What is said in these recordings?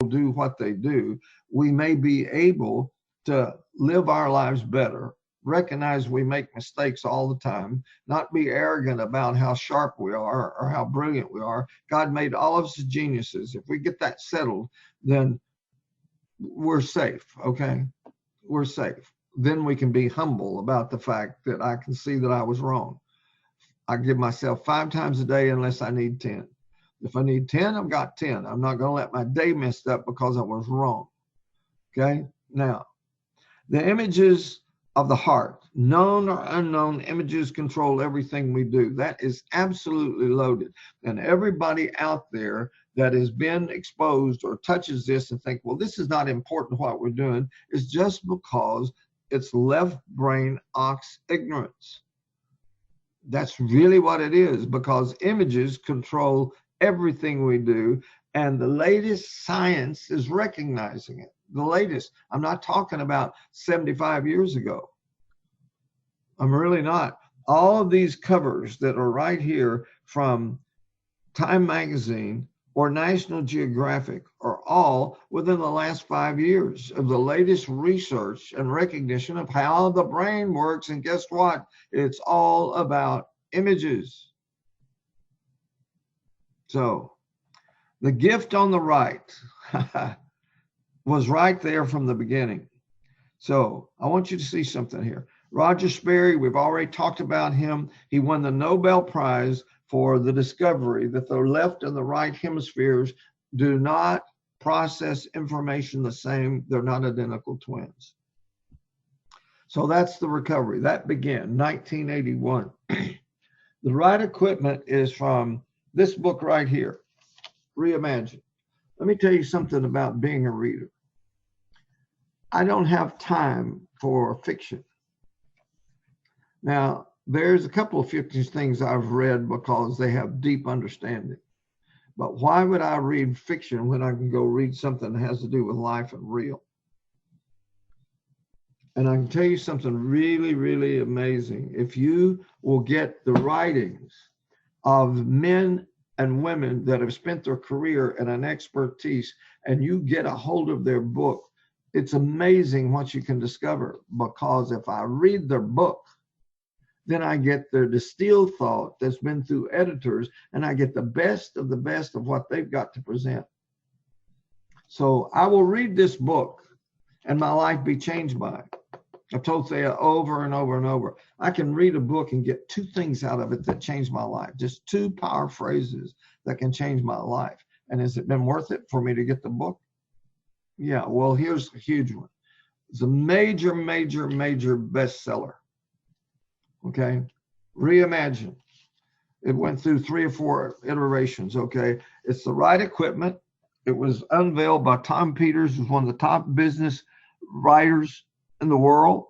do what they do, we may be able to live our lives better, recognize we make mistakes all the time, not be arrogant about how sharp we are or how brilliant we are. God made all of us geniuses. If we get that settled, then we're safe, okay? We're safe. Then we can be humble about the fact that I can see that I was wrong. I give myself 5 times a day unless I need 10. If I need 10, I've got 10. I'm not going to let my day messed up because I was wrong. Okay? Now, the images of the heart, known or unknown images control everything we do. That is absolutely loaded. And everybody out there that has been exposed or touches this and think, well, this is not important what we're doing, is just because it's left brain ox ignorance. That's really what it is, because images control everything we do, and the latest science is recognizing it. The latest. I'm not talking about 75 years ago. I'm really not. All of these covers that are right here from Time Magazine or National Geographic are all within the last 5 years of the latest research and recognition of how the brain works. And guess what? It's all about images. So the gift on the right was right there from the beginning. So I want you to see something here. Roger Sperry, we've already talked about him. He won the Nobel Prize for the discovery that the left and the right hemispheres do not process information the same. They're not identical twins. So that's the recovery. That began 1981. The right equipment is from this book right here, Reimagine. Let me tell you something about being a reader. I don't have time for fiction. Now, there's a couple of fiction things I've read because they have deep understanding. But why would I read fiction when I can go read something that has to do with life and real? And I can tell you something really, really amazing. If you will get the writings of men and women that have spent their career and an expertise, and you get a hold of their book, it's amazing what you can discover. Because if I read their book, then I get their distilled thought that's been through editors, and I get the best of what they've got to present. So I will read this book and my life be changed by it. I've told Thea over and over and over, I can read a book and get 2 things out of it that change my life. Just 2 power phrases that can change my life. And has it been worth it for me to get the book? Yeah, well, here's a huge one. It's a major, major, major bestseller. Okay, Reimagine. It went through 3 or 4 iterations. Okay, it's the right equipment. It was unveiled by Tom Peters, who's one of the top business writers in the world.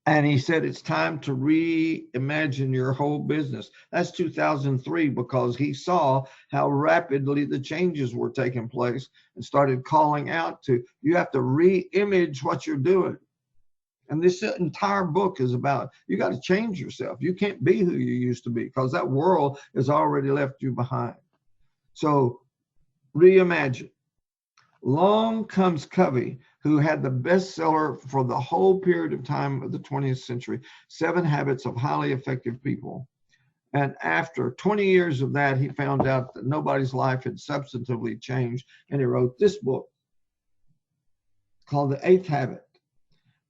And he said, it's time to reimagine your whole business. That's 2003, because he saw how rapidly the changes were taking place and started calling out to, you have to re-image what you're doing. And this entire book is about, you got to change yourself. You can't be who you used to be, because that world has already left you behind. So reimagine. Along comes Covey, who had the bestseller for the whole period of time of the 20th century, 7 Habits of Highly Effective People. And after 20 years of that, he found out that nobody's life had substantively changed. And he wrote this book called The 8th Habit.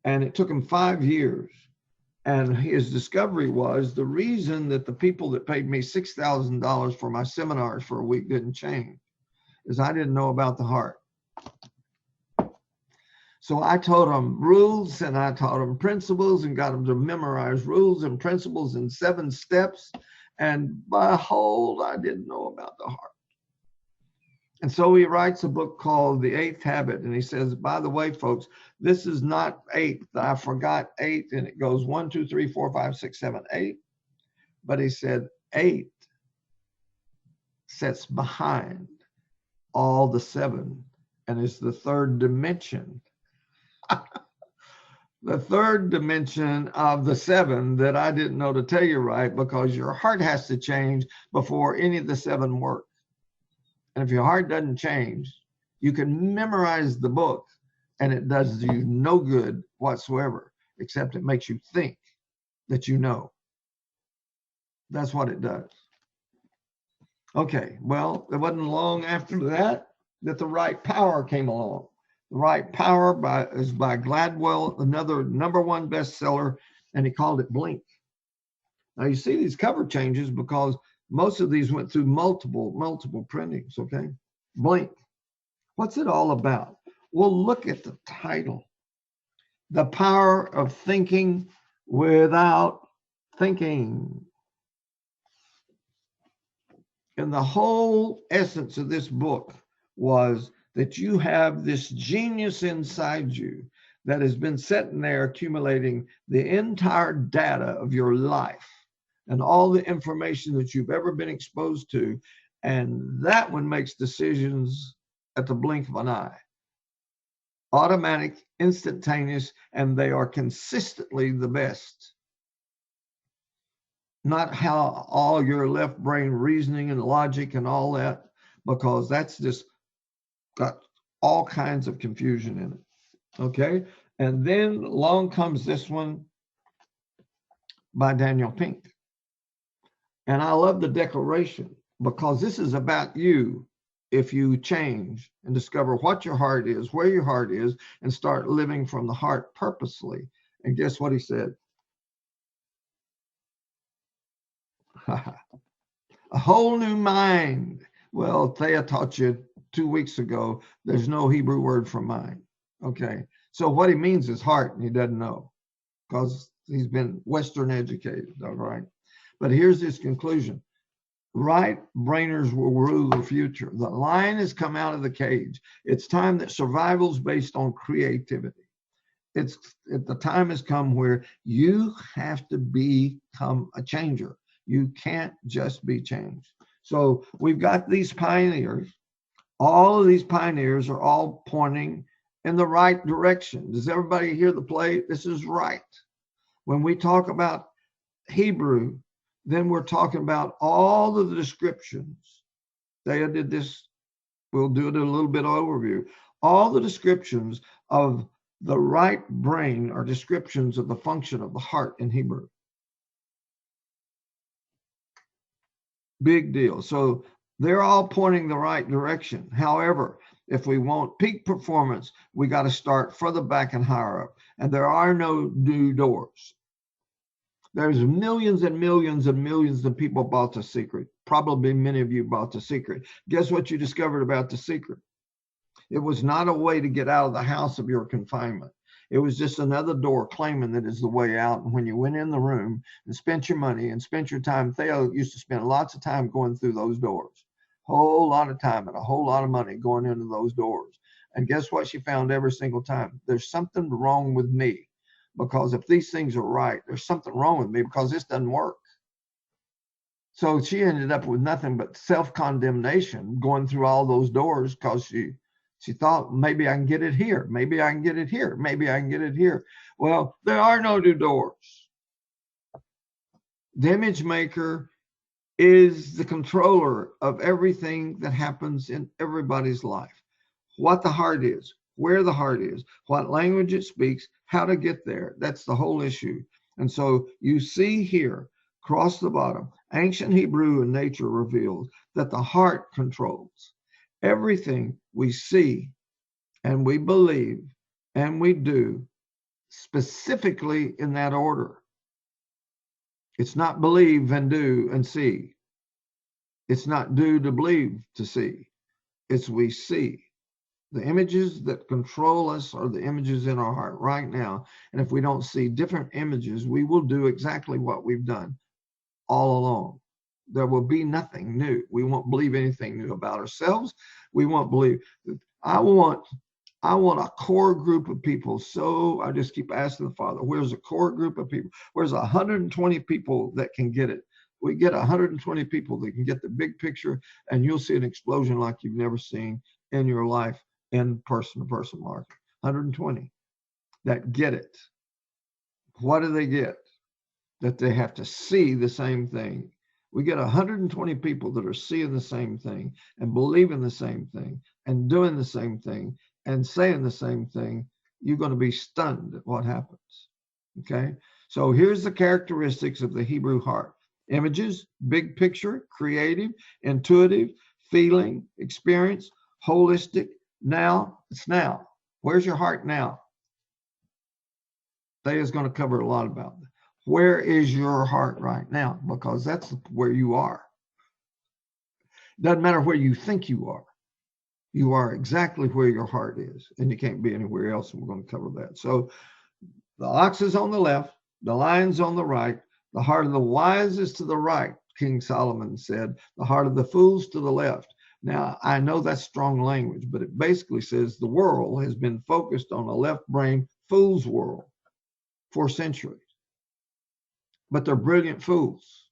And it took him 5 years. And his discovery was the reason that the people that paid me $6,000 for my seminars for a week didn't change is I didn't know about the heart. So I taught them rules and I taught them principles and got them to memorize rules and principles in 7 steps. And behold, I didn't know about the heart. And so he writes a book called The 8th Habit. And he says, by the way, folks, this is not 8. I forgot 8. And it goes 1, 2, 3, 4, 5, 6, 7, 8. But he said 8 sits behind all the 7 and is the 3rd dimension. The 3rd dimension of the 7 that I didn't know to tell you right, because your heart has to change before any of the 7 work. And if your heart doesn't change, You can memorize the book, and it does you no good whatsoever, except it makes you think that you know. That's what it does. Okay, well, it wasn't long after that the right power came along. The right power is by Gladwell, another #1 bestseller, and he called it Blink. Now you see these cover changes because most of these went through multiple printings, okay? Blink. What's it all about? Well, look at the title. The power of thinking without thinking. And the whole essence of this book was that you have this genius inside you that has been sitting there accumulating the entire data of your life and all the information that you've ever been exposed to. And that one makes decisions at the blink of an eye. Automatic, instantaneous, and they are consistently the best. Not how all your left brain reasoning and logic and all that, because that's just got all kinds of confusion in it. Okay. And then along comes this one by Daniel Pink. And I love the declaration because this is about you. If you change and discover what your heart is, where your heart is, and start living from the heart purposely. And guess what he said? A whole new mind. Well, Thea taught you 2 weeks ago, there's no Hebrew word for mind. Okay. So what he means is heart, and he doesn't know because he's been Western educated. All right. But here's his conclusion. Right brainers will rule the future. The lion has come out of the cage. It's time that survival's based on creativity. The time has come where you have to become a changer. You can't just be changed. So we've got these pioneers. All of these pioneers are all pointing in the right direction. Does everybody hear the play? This is right. When we talk about Hebrew, then we're talking about all of the descriptions. Thea did this. We'll do it a little bit overview. All the descriptions of the right brain are descriptions of the function of the heart in Hebrew. Big deal. So they're all pointing the right direction. However, if we want peak performance, we got to start further back and higher up. And there are no new doors. There's millions and millions and millions of people bought The Secret. Probably many of you bought The Secret. Guess what you discovered about The Secret? It was not a way to get out of the house of your confinement. It was just another door claiming that is the way out. And when you went in the room and spent your money and spent your time, Theo used to spend lots of time going through those doors. Whole lot of time and a whole lot of money going into those doors. And guess what she found every single time? There's something wrong with me. Because if these things are right, there's something wrong with me because this doesn't work. So she ended up with nothing but self-condemnation going through all those doors because she thought, maybe I can get it here. Maybe I can get it here. Maybe I can get it here. Well, there are no new doors. The image maker is the controller of everything that happens in everybody's life. What the heart is, where the heart is, what language it speaks, how to get there. That's the whole issue. And so you see here, across the bottom, ancient Hebrew and nature reveals that the heart controls everything we see and we believe and we do, specifically in that order. It's not believe and do and see. It's not do to believe to see. It's we see. The images that control us are the images in our heart right now. And if we don't see different images, we will do exactly what we've done all along. There will be nothing new. We won't believe anything new about ourselves. We won't believe. I want a core group of people. So I just keep asking the Father, where's a core group of people? Where's 120 people that can get it? We get 120 people that can get the big picture, and you'll see an explosion like you've never seen in your life in person-to-person market. 120 that get it. What do they get? That they have to see the same thing. we get 120 people that are seeing the same thing and believing the same thing and doing the same thing and saying the same thing, you're going to be stunned at what happens. Okay? So here's the characteristics of the Hebrew heart. Images, big picture, creative, intuitive, feeling, experience, holistic. Now, it's now. Where's your heart now? Thea's going to cover a lot about that. Where is your heart right now? Because that's where you are. Doesn't matter where you think you are. You are exactly where your heart is, and you can't be anywhere else, and we're going to cover that. So the ox is on the left, the lion's on the right, the heart of the wise is to the right, King Solomon said, the heart of the fools to the left. Now, I know that's strong language, but it basically says the world has been focused on a left brain fool's world for centuries. But they're brilliant fools.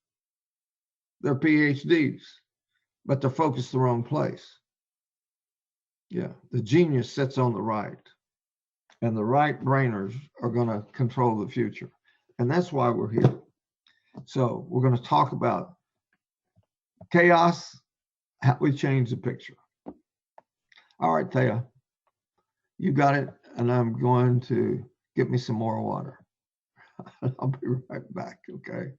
They're PhDs, but they're focused the wrong place. Yeah, the genius sits on the right, and the right brainers are going to control the future. And that's why we're here. So we're going to talk about chaos, how we change the picture. All right, Thea, you got it, and I'm going to get me some more water. I'll be right back, okay?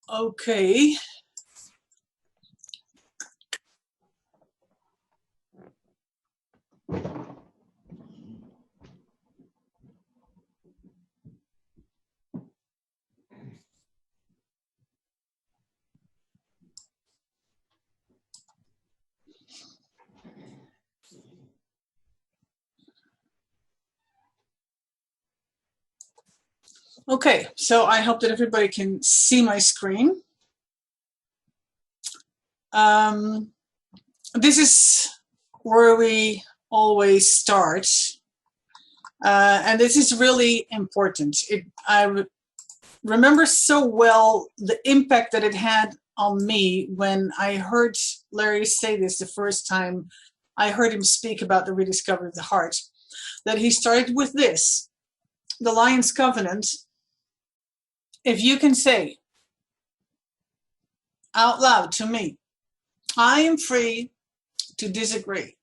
Okay. Okay, so I hope that everybody can see my screen. This is where we always start. And this is really important. I remember so well the impact that it had on me when I heard Larry say this the first time I heard him speak about the rediscovery of the heart, that he started with this, the Lion's Covenant. If you can say out loud to me, I am free to disagree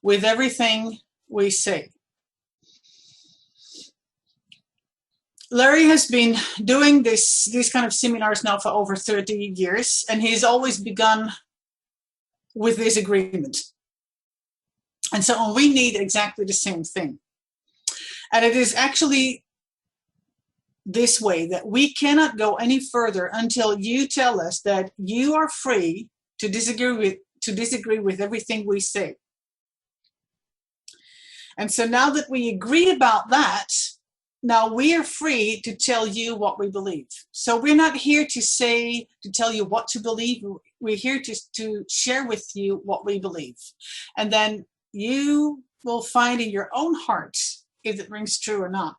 with everything we say. Larry has been doing these kind of seminars now for over 30 years, and he's always begun with this agreement. And so we need exactly the same thing. And it is actually this way, that we cannot go any further until you tell us that you are free to disagree with everything we say. And so now that we agree about that, now we are free to tell you what we believe. So we're not here to tell you what to believe. We're here to share with you what we believe. And then you will find in your own heart if it rings true or not.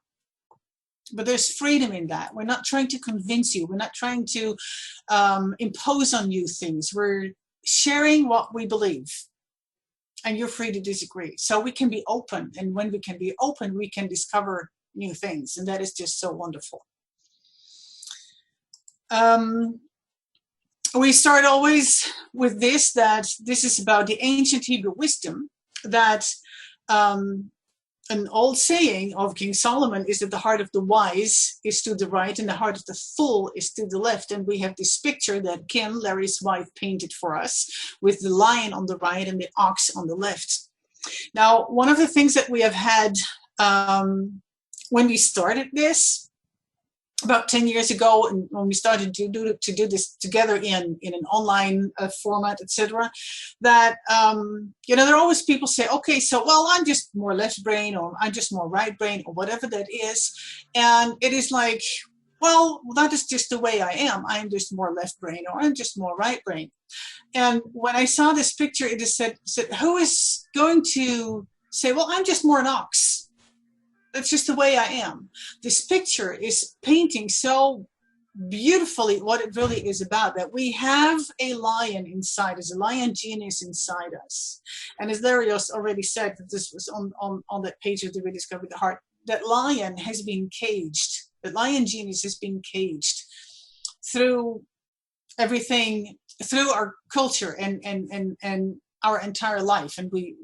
But there's freedom in that. We're not trying to convince you. We're not trying to impose on you things. We're sharing what we believe. And you're free to disagree. So we can be open. And when we can be open, we can discover new things. And that is just so wonderful. We start always with this, that this is about the ancient Hebrew wisdom, that an old saying of King Solomon is that the heart of the wise is to the right and the heart of the fool is to the left. And we have this picture that Kim, Larry's wife, painted for us with the lion on the right and the ox on the left. Now, one of the things that we have had when we started this about 10 years ago, and when we started to do this together in an online format, etc., that there are always people say, okay, so well, I'm just more left brain, or I'm just more right brain, or whatever that is, and it is like, well, that is just the way I am. I'm just more left brain, or I'm just more right brain. And when I saw this picture, it just said, who is going to say, well, I'm just more an ox? That's just the way I am. This picture is painting so beautifully what it really is about, that we have a lion inside us, a lion genius inside us. And as Larios already said, that this was on that page of the Rediscover the Heart, that lion has been caged, that lion genius has been caged through everything, through our culture and our entire life, and we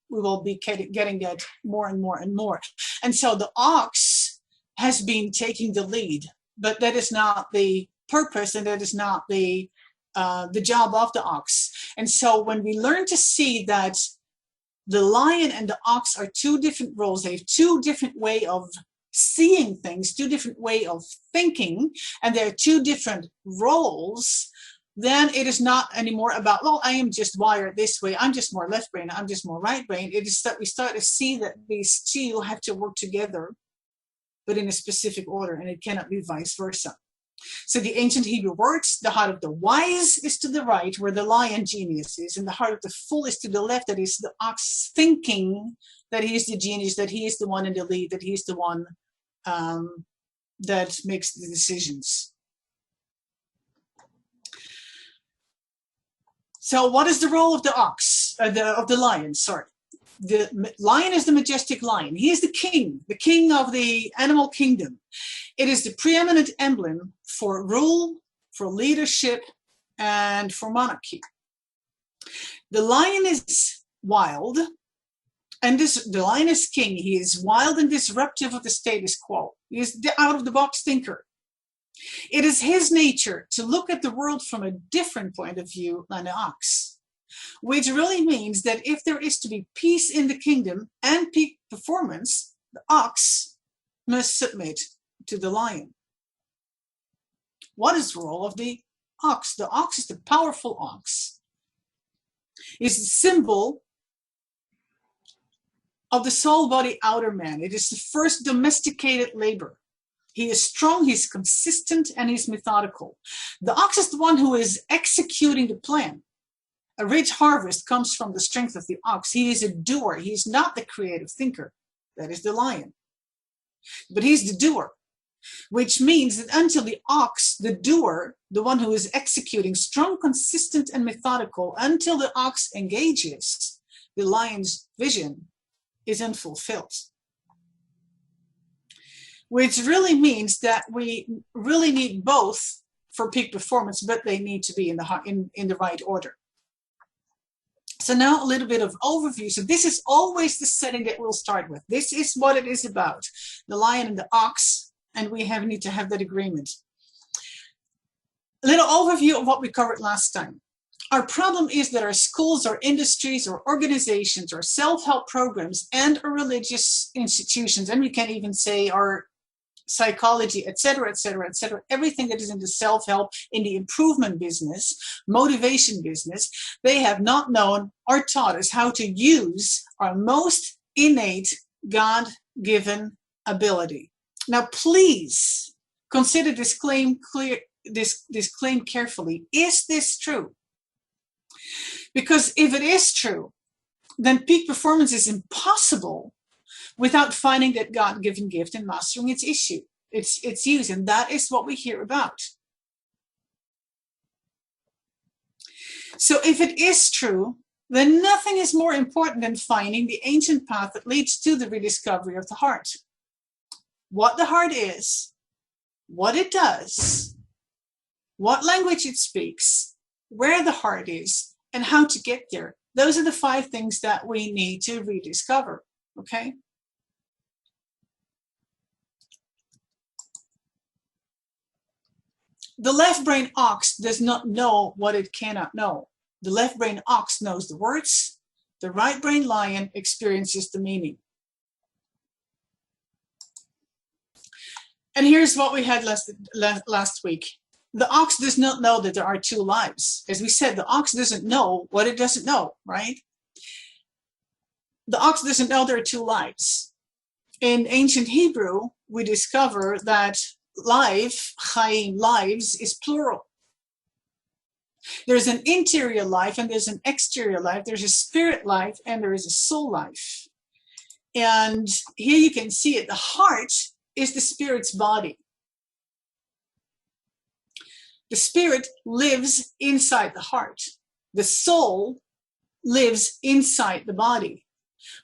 will be getting that more and more and more. And so the ox has been taking the lead, but that is not the purpose, and that is not the job of the ox. And so when we learn to see that the lion and the ox are two different roles, they have two different way of seeing things, two different way of thinking, and they're two different roles, then it is not anymore about, well, I am just wired this way, I'm just more left brain, I'm just more right brain. It is that we start to see that these two have to work together, but in a specific order, and it cannot be vice versa. So the ancient Hebrew words, the heart of the wise is to the right, where the lion genius is, and the heart of the fool is to the left, that is the ox thinking that he is the genius, that he is the one in the lead, that he is the one that makes the decisions. So what is the role of the ox, of the lion, sorry. The lion is the majestic lion. He is the king of the animal kingdom. It is the preeminent emblem for rule, for leadership, and for monarchy. The lion is wild, and the lion is king. He is wild and disruptive of the status quo. He is the out-of-the-box thinker. It is his nature to look at the world from a different point of view than the ox, which really means that if there is to be peace in the kingdom and peak performance, the ox must submit to the lion. What is the role of the ox? The ox is the powerful ox. It's the symbol of the soul body outer man. It is the first domesticated labor. He is strong, he's consistent, and he's methodical. The ox is the one who is executing the plan. A rich harvest comes from the strength of the ox. He is a doer. He is not the creative thinker. That is the lion. But he's the doer, which means that until the ox, the doer, the one who is executing, strong, consistent, and methodical, until the ox engages, the lion's vision is unfulfilled. Which really means that we really need both for peak performance, but they need to be in the right order. So now a little bit of overview. So this is always the setting that we'll start with. This is what it is about, the lion and the ox, and we need to have that agreement. A little overview of what we covered last time. Our problem is that our schools, our industries, our organizations, our self-help programs, and our religious institutions, and we can even say our psychology, etc., etc., etc., everything that is in the self-help, in the improvement business, motivation business, they have not known or taught us how to use our most innate God-given ability. Now, please consider this claim carefully. Is this true? Because if it is true, then peak performance is impossible without finding that God-given gift and mastering its use. And that is what we hear about. So if it is true, then nothing is more important than finding the ancient path that leads to the rediscovery of the heart. What the heart is, what it does, what language it speaks, where the heart is, and how to get there. Those are the 5 things that we need to rediscover, okay? The left brain ox does not know what it cannot know. The left brain ox knows the words. The right brain lion experiences the meaning. And here's what we had last week. The ox does not know that there are 2 lives. As we said, the ox doesn't know what it doesn't know, right? The ox doesn't know there are 2 lives. In ancient Hebrew, we discover that life, chaim, lives, is plural. There's an interior life and there's an exterior life. There's a spirit life and there is a soul life. And here you can see it. The heart is the spirit's body. The spirit lives inside the heart. The soul lives inside the body.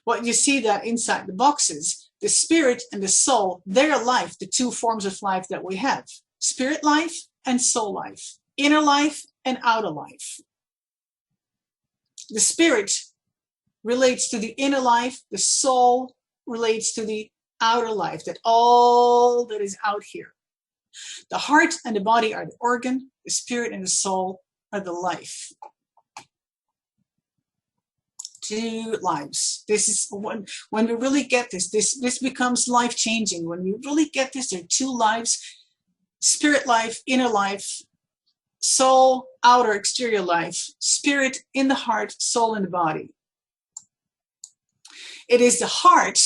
What you see that inside the boxes, the spirit and the soul, their life, the two forms of life that we have, spirit life and soul life, inner life and outer life. The spirit relates to the inner life, the soul relates to the outer life, that all that is out here. The heart and the body are the organ, the spirit and the soul are the life. Two lives. This is when we really get this becomes life-changing. When we really get this, there are two lives, spirit life, inner life, soul, outer, exterior life, spirit in the heart, soul in the body. It is the heart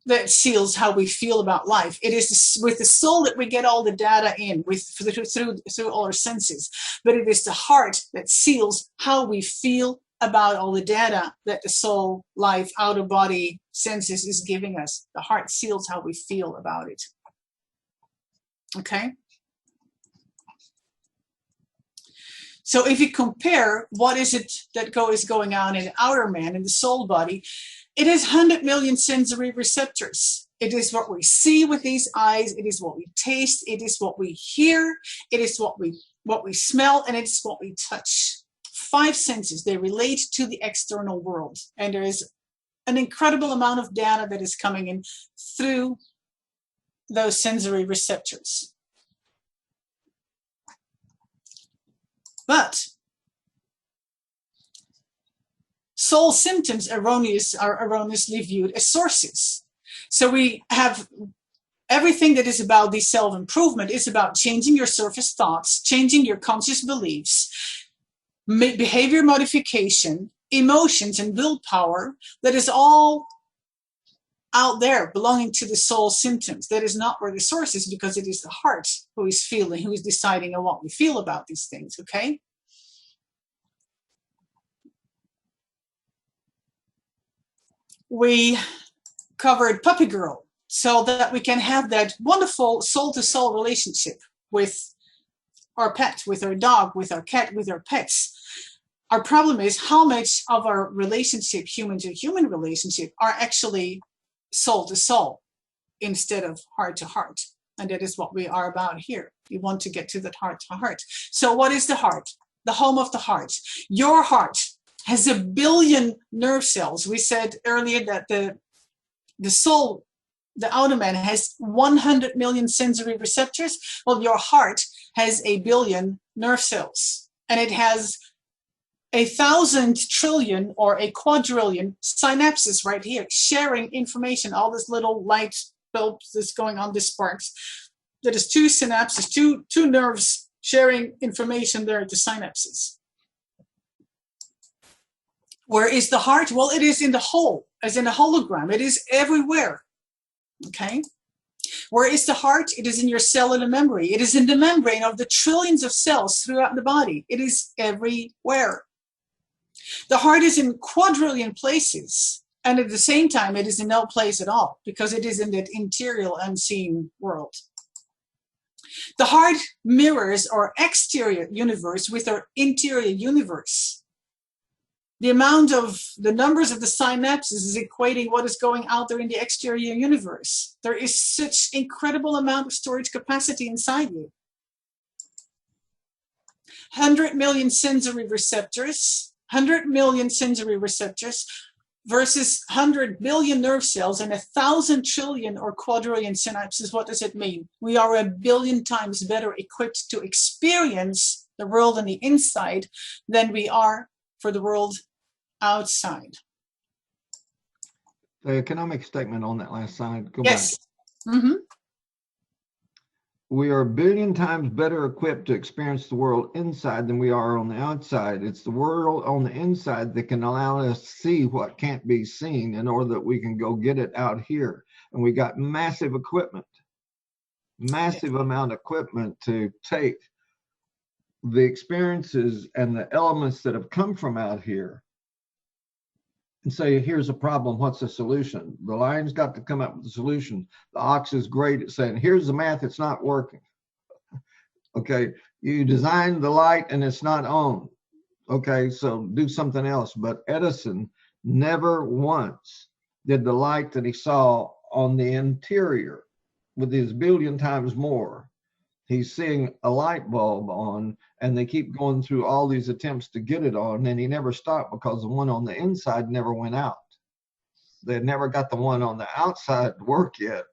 that seals how we feel about life. It is with the soul that we get all the data in through all our senses. But it is the heart that seals how we feel about all the data that the soul, life, outer body, senses is giving us. The heart seals how we feel about it. Okay? So if you compare what is it that is going on in the outer man, in the soul body, it is 100 million sensory receptors. It is what we see with these eyes. It is what we taste. It is what we hear. It is what we smell, and it's what we touch. 5 senses, they relate to the external world. And there is an incredible amount of data that is coming in through those sensory receptors. But soul symptoms are erroneously viewed as sources. So we have everything that is about the self-improvement is about changing your surface thoughts, changing your conscious beliefs, behavior modification, emotions, and willpower. That is all out there belonging to the soul symptoms. That is not where the source is, because it is the heart who is feeling, who is deciding on what we feel about these things, okay? We covered puppy girl so that we can have that wonderful soul-to-soul relationship with our pet, with our dog, with our cat, with our pets. Our problem is how much of our relationship, human-to-human relationship, are actually soul-to-soul instead of heart-to-heart. And that is what we are about here. We want to get to that heart-to-heart. So what is the heart? The home of the heart. Your heart has 1 billion nerve cells. We said earlier that the soul, the outer man, has 100 million sensory receptors. Well, your heart has 1 billion nerve cells, and it has 1,000 trillion or a quadrillion synapses right here, sharing information. All this little light bulbs that's going on, this sparks. That is 2 synapses, two nerves sharing information there at the synapses. Where is the heart? Well, it is in the whole, as in a hologram. It is everywhere. Okay? Where is the heart? It is in your cellular memory. It is in the membrane of the trillions of cells throughout the body. It is everywhere. The heart is in quadrillion places, and at the same time, it is in no place at all, because it is in that interior, unseen world. The heart mirrors our exterior universe with our interior universe. The numbers of the synapses is equating what is going out there in the exterior universe. There is such incredible amount of storage capacity inside you. 100 million sensory receptors, 100 million sensory receptors versus 100 billion nerve cells and 1,000 trillion or quadrillion synapses. What does it mean? We are 1 billion times better equipped to experience the world on the inside than we are for the world outside. Can I make a statement on that last slide? Go yes. back. Mm-hmm. We are 1 billion times better equipped to experience the world inside than we are on the outside. It's the world on the inside that can allow us to see what can't be seen in order that we can go get it out here. And we got massive equipment, massive amount of equipment to take the experiences and the elements that have come from out here and say, here's a problem, what's the solution? The lion's got to come up with the solution. The ox is great at saying, here's the math, it's not working. Okay, you designed the light and it's not on. Okay, so do something else. But Edison never once did the light that he saw on the interior with his billion times more. He's seeing a light bulb on, and they keep going through all these attempts to get it on, and he never stopped because the one on the inside never went out. They never got the one on the outside to work yet,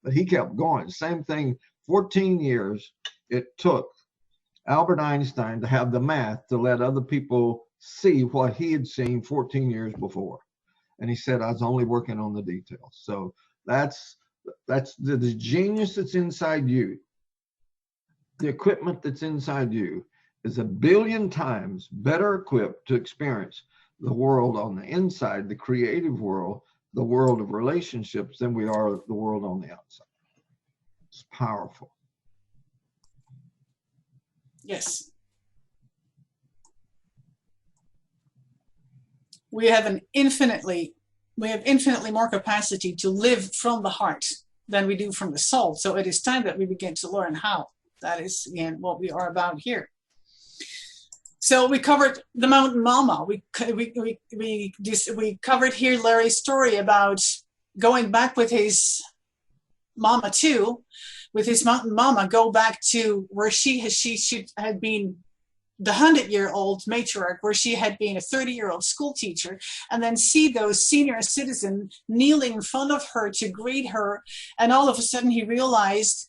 but he kept going. Same thing, 14 years it took Albert Einstein to have the math to let other people see what he had seen 14 years before. And he said, I was only working on the details. So that's the genius that's inside you. The equipment that's inside you is a billion times better equipped to experience the world on the inside, the creative world, the world of relationships, than we are the world on the outside. It's powerful. Yes. We have infinitely more capacity to live from the heart than we do from the soul. So it is time that we begin to learn how. That is, again, what we are about here. So we covered the mountain mama. We covered here Larry's story about going back with his mama too, with his mountain mama, go back to where she had been the 100-year-old matriarch, where she had been a 30-year-old school teacher, and then see those senior citizens kneeling in front of her to greet her. And all of a sudden he realized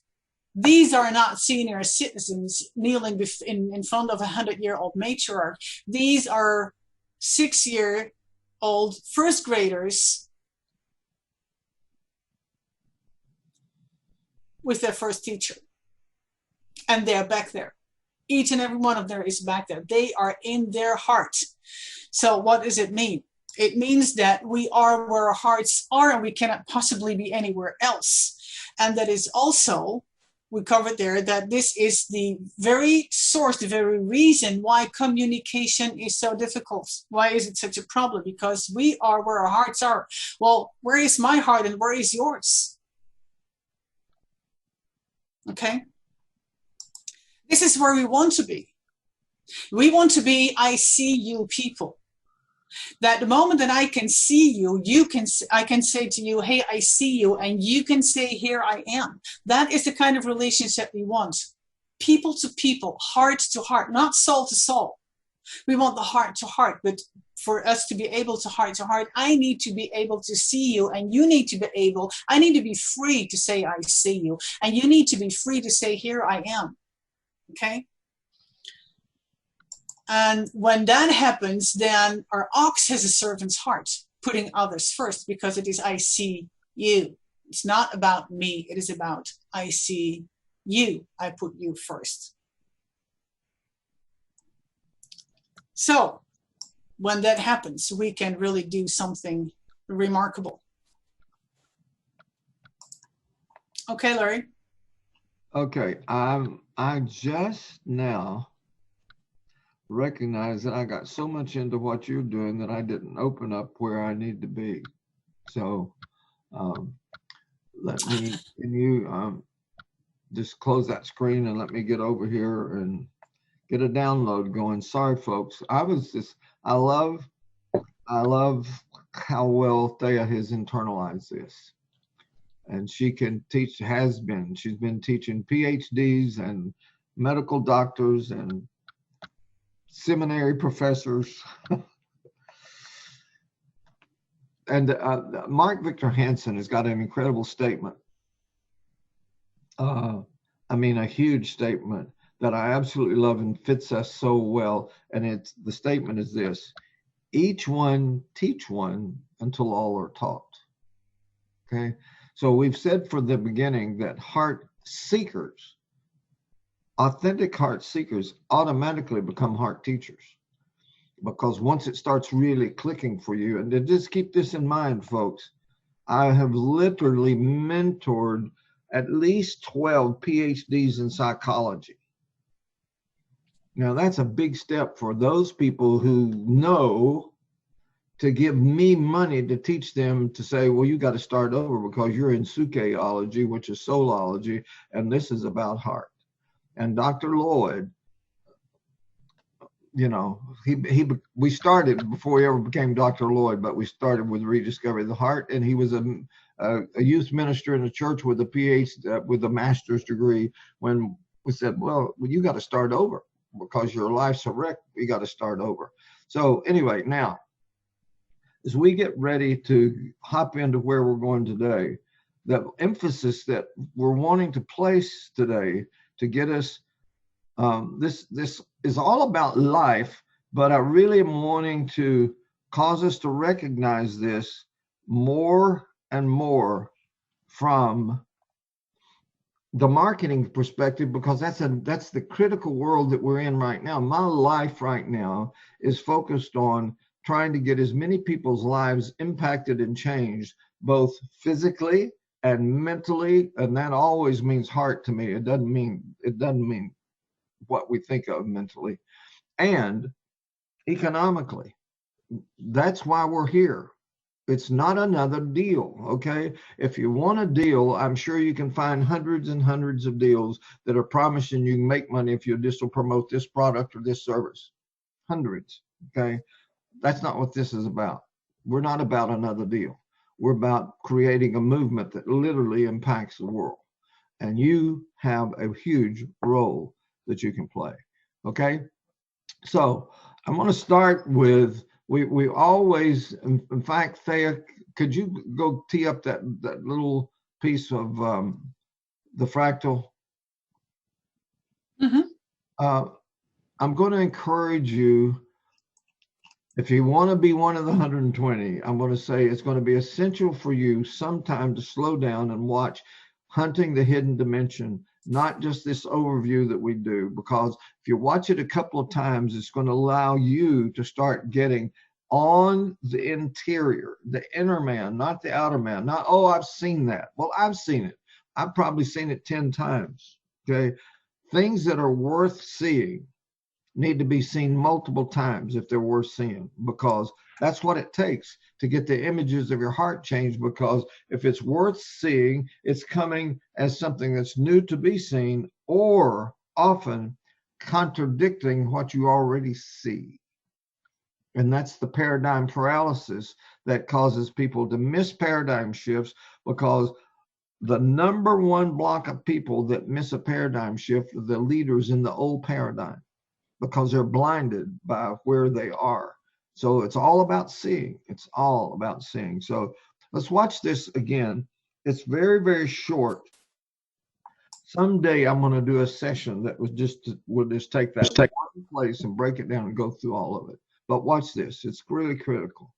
these are not senior citizens kneeling in front of a 100-year-old matriarch. These are 6-year-old first graders with their first teacher. And they're back there. Each and every one of them is back there. They are in their heart. So what does it mean? It means that we are where our hearts are, and we cannot possibly be anywhere else. And that is also, we covered there, that this is the very source, the very reason why communication is so difficult. Why is it such a problem? Because we are where our hearts are. Well, where is my heart and where is yours? Okay? This is where we want to be. We want to be I see you people. That the moment that I can see you, I can say to you, hey, I see you, and you can say, here I am. That is the kind of relationship we want. People to people, heart to heart, not soul to soul. We want the heart to heart, but for us to be able to heart, I need to be able to see you, and you need to be able, I need to be free to say I see you, and you need to be free to say, here I am. Okay? And when that happens, then our ox has a servant's heart, putting others first, because it is I see you. It's not about me. It is about I see you. I put you first. So when that happens, we can really do something remarkable. Okay, Larry? Okay, I just now recognize that I got so much into what you're doing that I didn't open up where I need to be. So can you just close that screen and let me get over here and get a download going. Sorry, folks. I love how well Thea has internalized this. And she can teach, she's been teaching PhDs and medical doctors and seminary professors. And Mark Victor Hansen has got an incredible statement. A huge statement that I absolutely love and fits us so well. And the statement is this: each one teach one until all are taught. Okay. So we've said from the beginning that heart seekers, authentic heart seekers, automatically become heart teachers. Because once it starts really clicking for you, and just keep this in mind, folks, I have literally mentored at least 12 PhDs in psychology. Now, that's a big step for those people who know to give me money to teach them to say, well, you got to start over because you're in Sukeology, which is soulology, and this is about heart. And Dr. Lloyd, we started before he ever became Dr. Lloyd, but we started with Rediscover the Heart, and he was a a youth minister in a church with a PhD, with a master's degree, when we said, well, you got to start over because your life's a wreck. You got to start over. So anyway, now, as we get ready to hop into where we're going today, the emphasis that we're wanting to place today to get us, this is all about life, but I really am wanting to cause us to recognize this more and more from the marketing perspective, because that's the critical world that we're in right now. My life right now is focused on trying to get as many people's lives impacted and changed, both physically and mentally, and that always means heart to me. It doesn't mean what we think of mentally, and economically. That's why we're here. It's not another deal, okay? If you want a deal, I'm sure you can find hundreds and hundreds of deals that are promising you can make money if you just will promote this product or this service. Hundreds, okay? That's not what this is about. We're not about another deal. We're about creating a movement that literally impacts the world. And you have a huge role that you can play, okay? So I'm going to start with, we always, in fact, Thea, could you go tee up that little piece of the fractal? Mm-hmm. I'm going to encourage you, if you want to be one of the 120, I'm going to say it's going to be essential for you sometime to slow down and watch Hunting the Hidden Dimension, not just this overview that we do, because if you watch it a couple of times, it's going to allow you to start getting on the interior, the inner man, not the outer man. Not, oh, I've seen that. Well, I've seen it. I've probably seen it 10 times, okay? Things that are worth seeing need to be seen multiple times if they're worth seeing, because that's what it takes to get the images of your heart changed. Because if it's worth seeing, it's coming as something that's new to be seen, or often contradicting what you already see. And that's the paradigm paralysis that causes people to miss paradigm shifts, because the number one block of people that miss a paradigm shift are the leaders in the old paradigm, because they're blinded by where they are. So it's all about seeing. It's all about seeing. So let's watch this again. It's very, very short. Someday I'm going to do a session that we'll just take that one place and break it down and go through all of it. But watch this. It's really critical.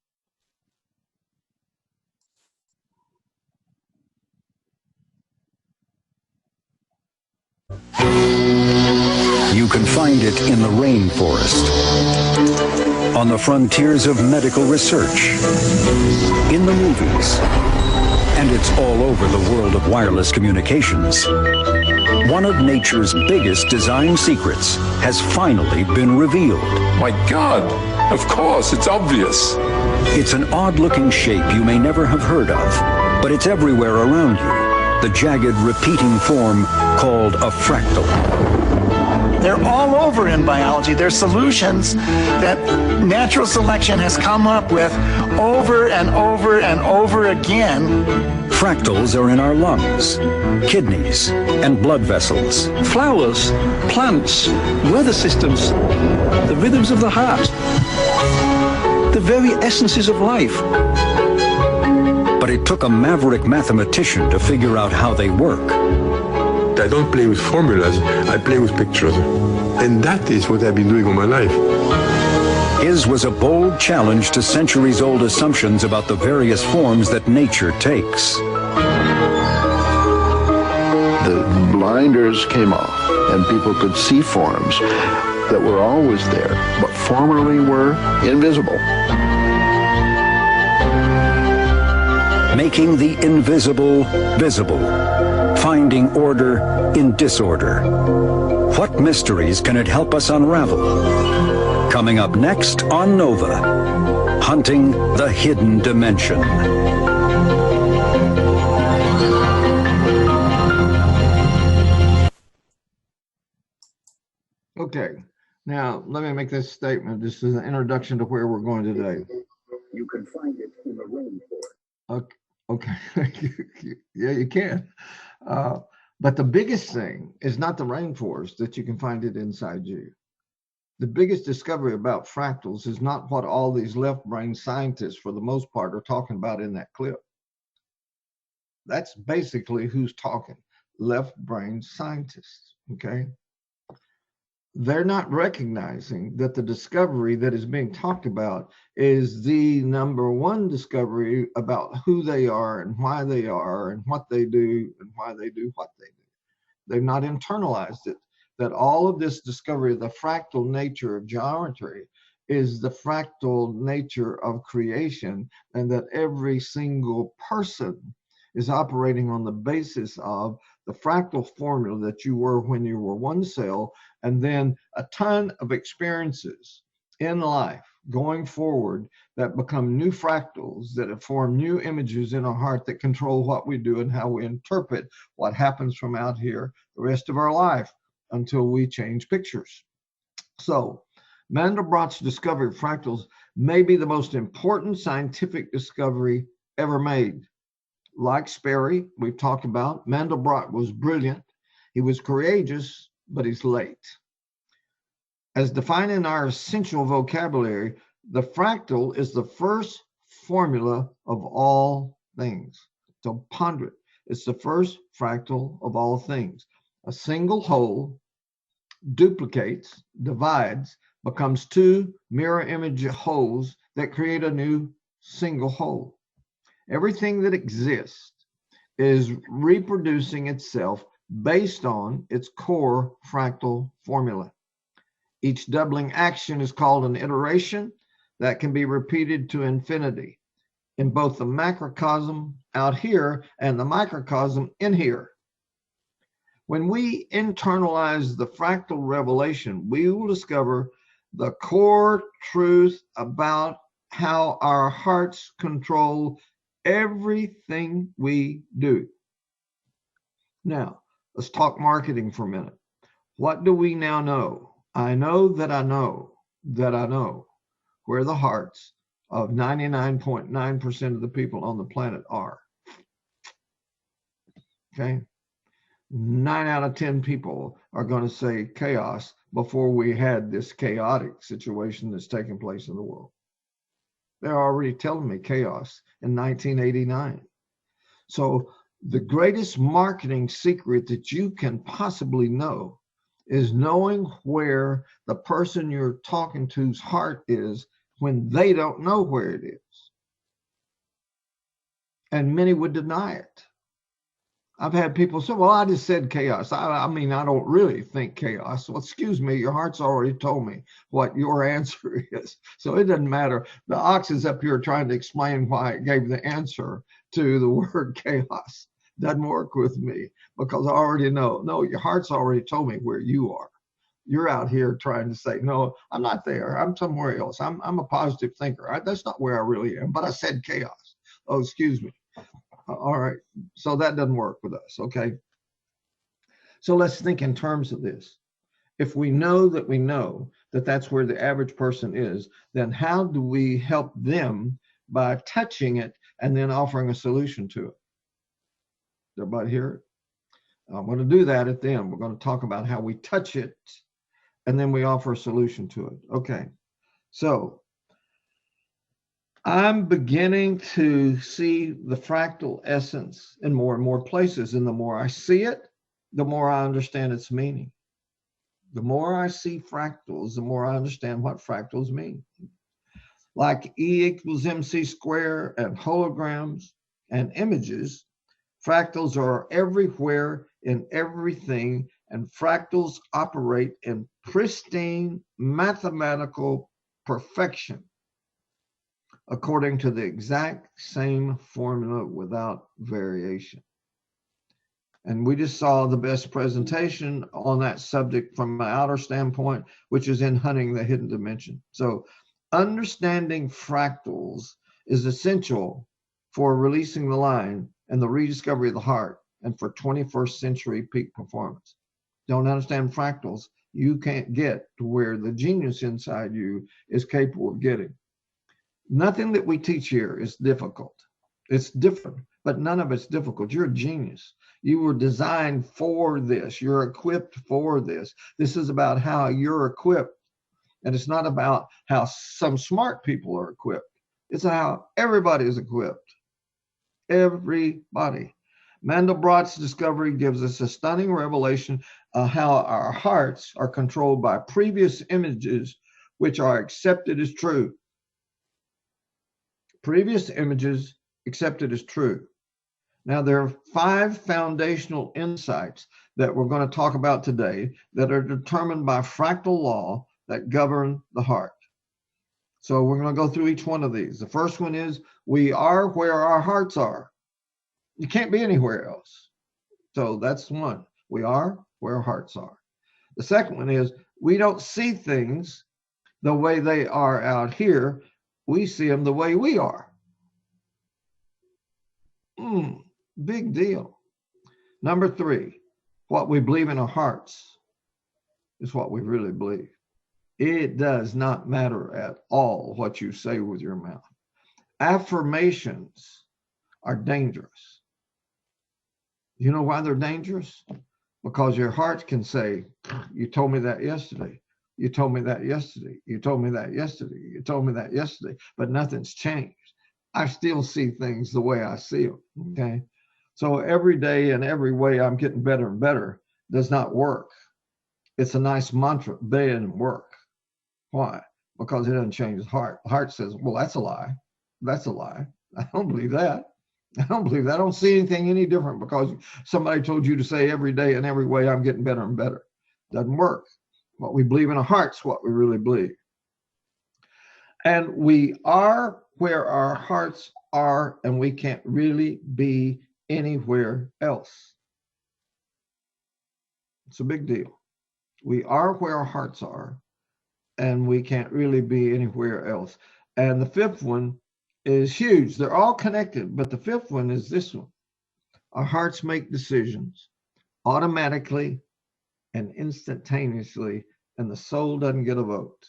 You can find it in the rainforest, on the frontiers of medical research, in the movies, and it's all over the world of wireless communications. One of nature's biggest design secrets has finally been revealed. My God, of course, it's obvious. It's an odd-looking shape you may never have heard of, but it's everywhere around you. The jagged, repeating form called a fractal. They're all over in biology. They're solutions that natural selection has come up with over and over and over again. Fractals are in our lungs, kidneys, and blood vessels. Flowers, plants, weather systems, the rhythms of the heart, the very essences of life. But it took a maverick mathematician to figure out how they work. I don't play with formulas, I play with pictures. And that is what I've been doing all my life. His was a bold challenge to centuries-old assumptions about the various forms that nature takes. The blinders came off, and people could see forms that were always there, but formerly were invisible. Making the invisible visible. Finding order in disorder. What mysteries can it help us unravel? Coming up next on Nova, Hunting the Hidden Dimension. Okay, now let me make this statement. This is an introduction to where we're going today. You can find it in the rainforest. Okay. Yeah, you can. But the biggest thing is not the rainforest, that you can find it inside you. The biggest discovery about fractals is not what all these left brain scientists, for the most part, are talking about in that clip. That's basically who's talking, left brain scientists, okay? They're not recognizing that the discovery that is being talked about is the number one discovery about who they are and why they are and what they do and why they do what they do. They've not internalized it, that all of this discovery of the fractal nature of geometry is the fractal nature of creation, and that every single person is operating on the basis of the fractal formula that you were when you were one cell, and then a ton of experiences in life going forward that become new fractals that form new images in our heart that control what we do and how we interpret what happens from out here the rest of our life until we change pictures. So Mandelbrot's discovery of fractals may be the most important scientific discovery ever made. Like Sperry, we've talked about, Mandelbrot was brilliant. He was courageous, but he's late. As defined in our essential vocabulary, the fractal is the first formula of all things. So ponder it. It's the first fractal of all things. A single whole duplicates, divides, becomes two mirror image wholes that create a new single whole. Everything that exists is reproducing itself based on its core fractal formula. Each doubling action is called an iteration that can be repeated to infinity in both the macrocosm out here and the microcosm in here. When we internalize the fractal revelation, we will discover the core truth about how our hearts control everything we do. Now, let's talk marketing for a minute. What do we now know? I know that I know that I know where the hearts of 99.9% of the people on the planet are. Okay? 9 out of 10 people are going to say chaos before we had this chaotic situation that's taking place in the world. They're already telling me chaos in 1989. So the greatest marketing secret that you can possibly know is knowing where the person you're talking to's heart is when they don't know where it is. And many would deny it. I've had people say, well, I just said chaos. I mean, I don't really think chaos. Well, excuse me, your heart's already told me what your answer is. So it doesn't matter. The ox is up here trying to explain why it gave the answer to the word chaos. Doesn't work with me because I already know. No, your heart's already told me where you are. You're out here trying to say, no, I'm not there. I'm somewhere else. I'm a positive thinker. That's not where I really am, but I said chaos. Oh, excuse me. All right. So that doesn't work with us. Okay. So let's think in terms of this. If we know that that's where the average person is, then how do we help them by touching it and then offering a solution to it? Everybody hear it? I'm going to do that at the end. We're going to talk about how we touch it and then we offer a solution to it. Okay. So I'm beginning to see the fractal essence in more and more places. And the more I see it, the more I understand its meaning. The more I see fractals, the more I understand what fractals mean. Like E equals MC square and holograms and images, fractals are everywhere in everything, and fractals operate in pristine mathematical perfection according to the exact same formula without variation. And we just saw the best presentation on that subject from an outer standpoint, which is in Hunting the Hidden Dimension. So understanding fractals is essential for releasing the line and the rediscovery of the heart and for 21st century peak performance. Don't understand fractals, you can't get to where the genius inside you is capable of getting. Nothing that we teach here is difficult. It's different but none of it's difficult. You're a genius. You were designed for this. You're equipped for this. This is about how you're equipped. And it's not about how some smart people are equipped. It's how everybody is equipped. Everybody. Mandelbrot's discovery gives us a stunning revelation of how our hearts are controlled by previous images which are accepted as true. Previous images accepted as true. Now, there are 5 foundational insights that we're going to talk about today that are determined by fractal law that govern the heart. So we're going to go through each one of these. The first one is we are where our hearts are. You can't be anywhere else. So that's one. We are where our hearts are. The second one is we don't see things the way they are out here. We see them the way we are. Big deal. Number 3, what we believe in our hearts is what we really believe. It does not matter at all what you say with your mouth. Affirmations are dangerous. You know why they're dangerous? Because your heart can say, you told me that yesterday. You told me that yesterday. You told me that yesterday. You told me that yesterday. But nothing's changed. I still see things the way I see them. Okay. So every day and every way I'm getting better and better does not work. It's a nice mantra, but it doesn't work. Why? Because it doesn't change the heart. The heart says, well, that's a lie. That's a lie. I don't believe that. I don't believe that. I don't see anything any different because somebody told you to say every day and every way I'm getting better and better. Doesn't work. What we believe in our hearts, what we really believe. And we are where our hearts are, and we can't really be anywhere else. It's a big deal. We are where our hearts are, and we can't really be anywhere else. And the 5th one is huge. They're all connected, but the 5th one is this one. Our hearts make decisions automatically and instantaneously, and the soul doesn't get a vote.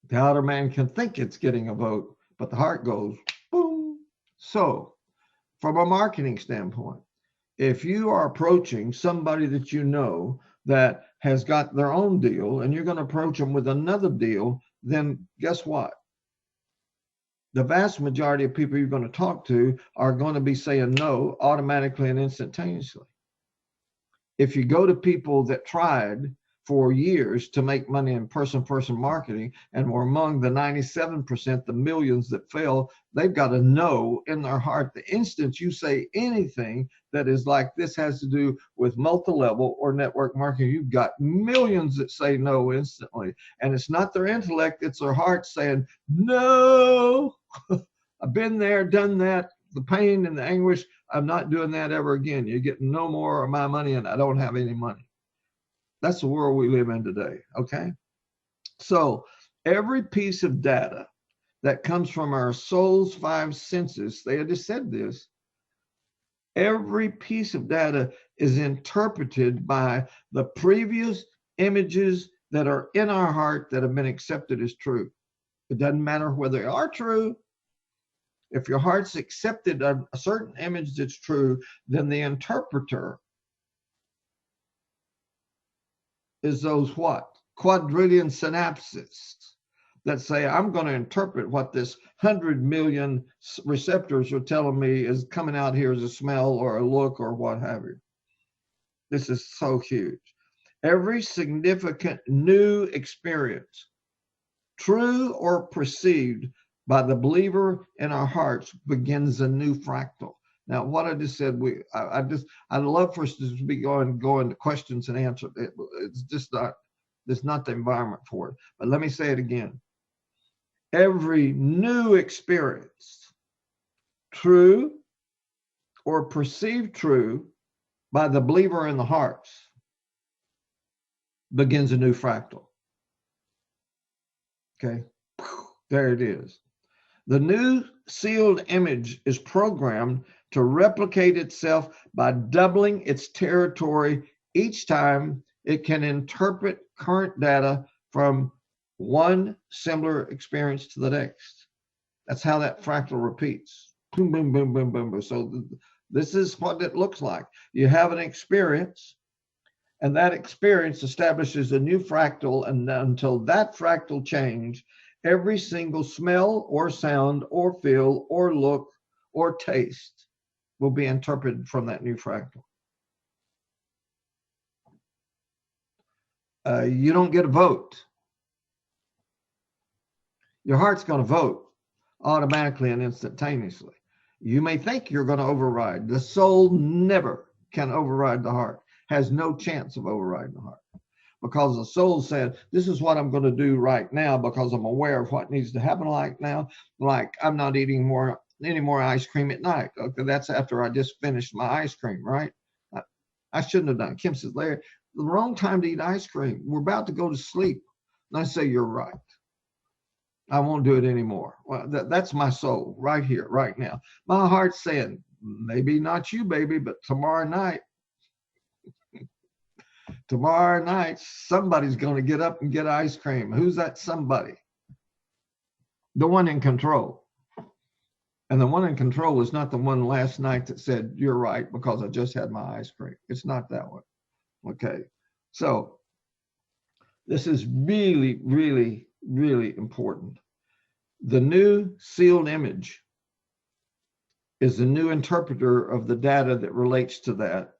The outer man can think it's getting a vote, but the heart goes boom. So, from a marketing standpoint, if you are approaching somebody that you know that has got their own deal and you're going to approach them with another deal, then guess what? The vast majority of people you're going to talk to are going to be saying no automatically and instantaneously. If you go to people that tried for years to make money in person-to-person marketing and were among the 97%, the millions that fail, they've got a no in their heart. The instant you say anything that is like this has to do with multi-level or network marketing, you've got millions that say no instantly. And it's not their intellect, it's their heart saying, no, I've been there, done that, the pain and the anguish, I'm not doing that ever again. You're getting no more of my money and I don't have any money. That's the world we live in today, okay? So every piece of data that comes from our soul's 5 senses, they had just said this, every piece of data is interpreted by the previous images that are in our heart that have been accepted as true. It doesn't matter whether they are true. If your heart's accepted a certain image that's true, then the interpreter is those what? Quadrillion synapses that say, I'm going to interpret what this 100 million receptors are telling me is coming out here as a smell or a look or what have you. This is so huge. Every significant new experience, true or perceived by the believer in our hearts, begins a new fractal. Now, what I just said, I'd love for us to be going to questions and answers. It's just not, there's not the environment for it. But let me say it again. Every new experience, true or perceived true by the believer in the hearts, begins a new fractal. Okay, there it is. The new sealed image is programmed to replicate itself by doubling its territory each time it can interpret current data from one similar experience to the next. That's how that fractal repeats. Boom, boom, boom, boom, boom, boom. So this is what it looks like. You have an experience, and that experience establishes a new fractal, and until that fractal change, every single smell or sound or feel or look or taste will be interpreted from that new fractal. You don't get a vote. Your heart's going to vote automatically and instantaneously. You may think you're going to override. The soul never can override the heart, has no chance of overriding the heart, because the soul said, this is what I'm going to do right now because I'm aware of what needs to happen right now. Like, I'm not eating any more ice cream at night. Okay, that's after I just finished my ice cream, right? I shouldn't have done. Kim says, Larry, the wrong time to eat ice cream. We're about to go to sleep. And I say, you're right. I won't do it anymore. Well, that's my soul right here, right now. My heart's saying, maybe not you, baby, but tomorrow night, somebody's going to get up and get ice cream. Who's that somebody? The one in control. And the one in control is not the one last night that said, you're right, because I just had my ice cream. It's not that one. Okay. So this is really, really, really important. The new sealed image is the new interpreter of the data that relates to that.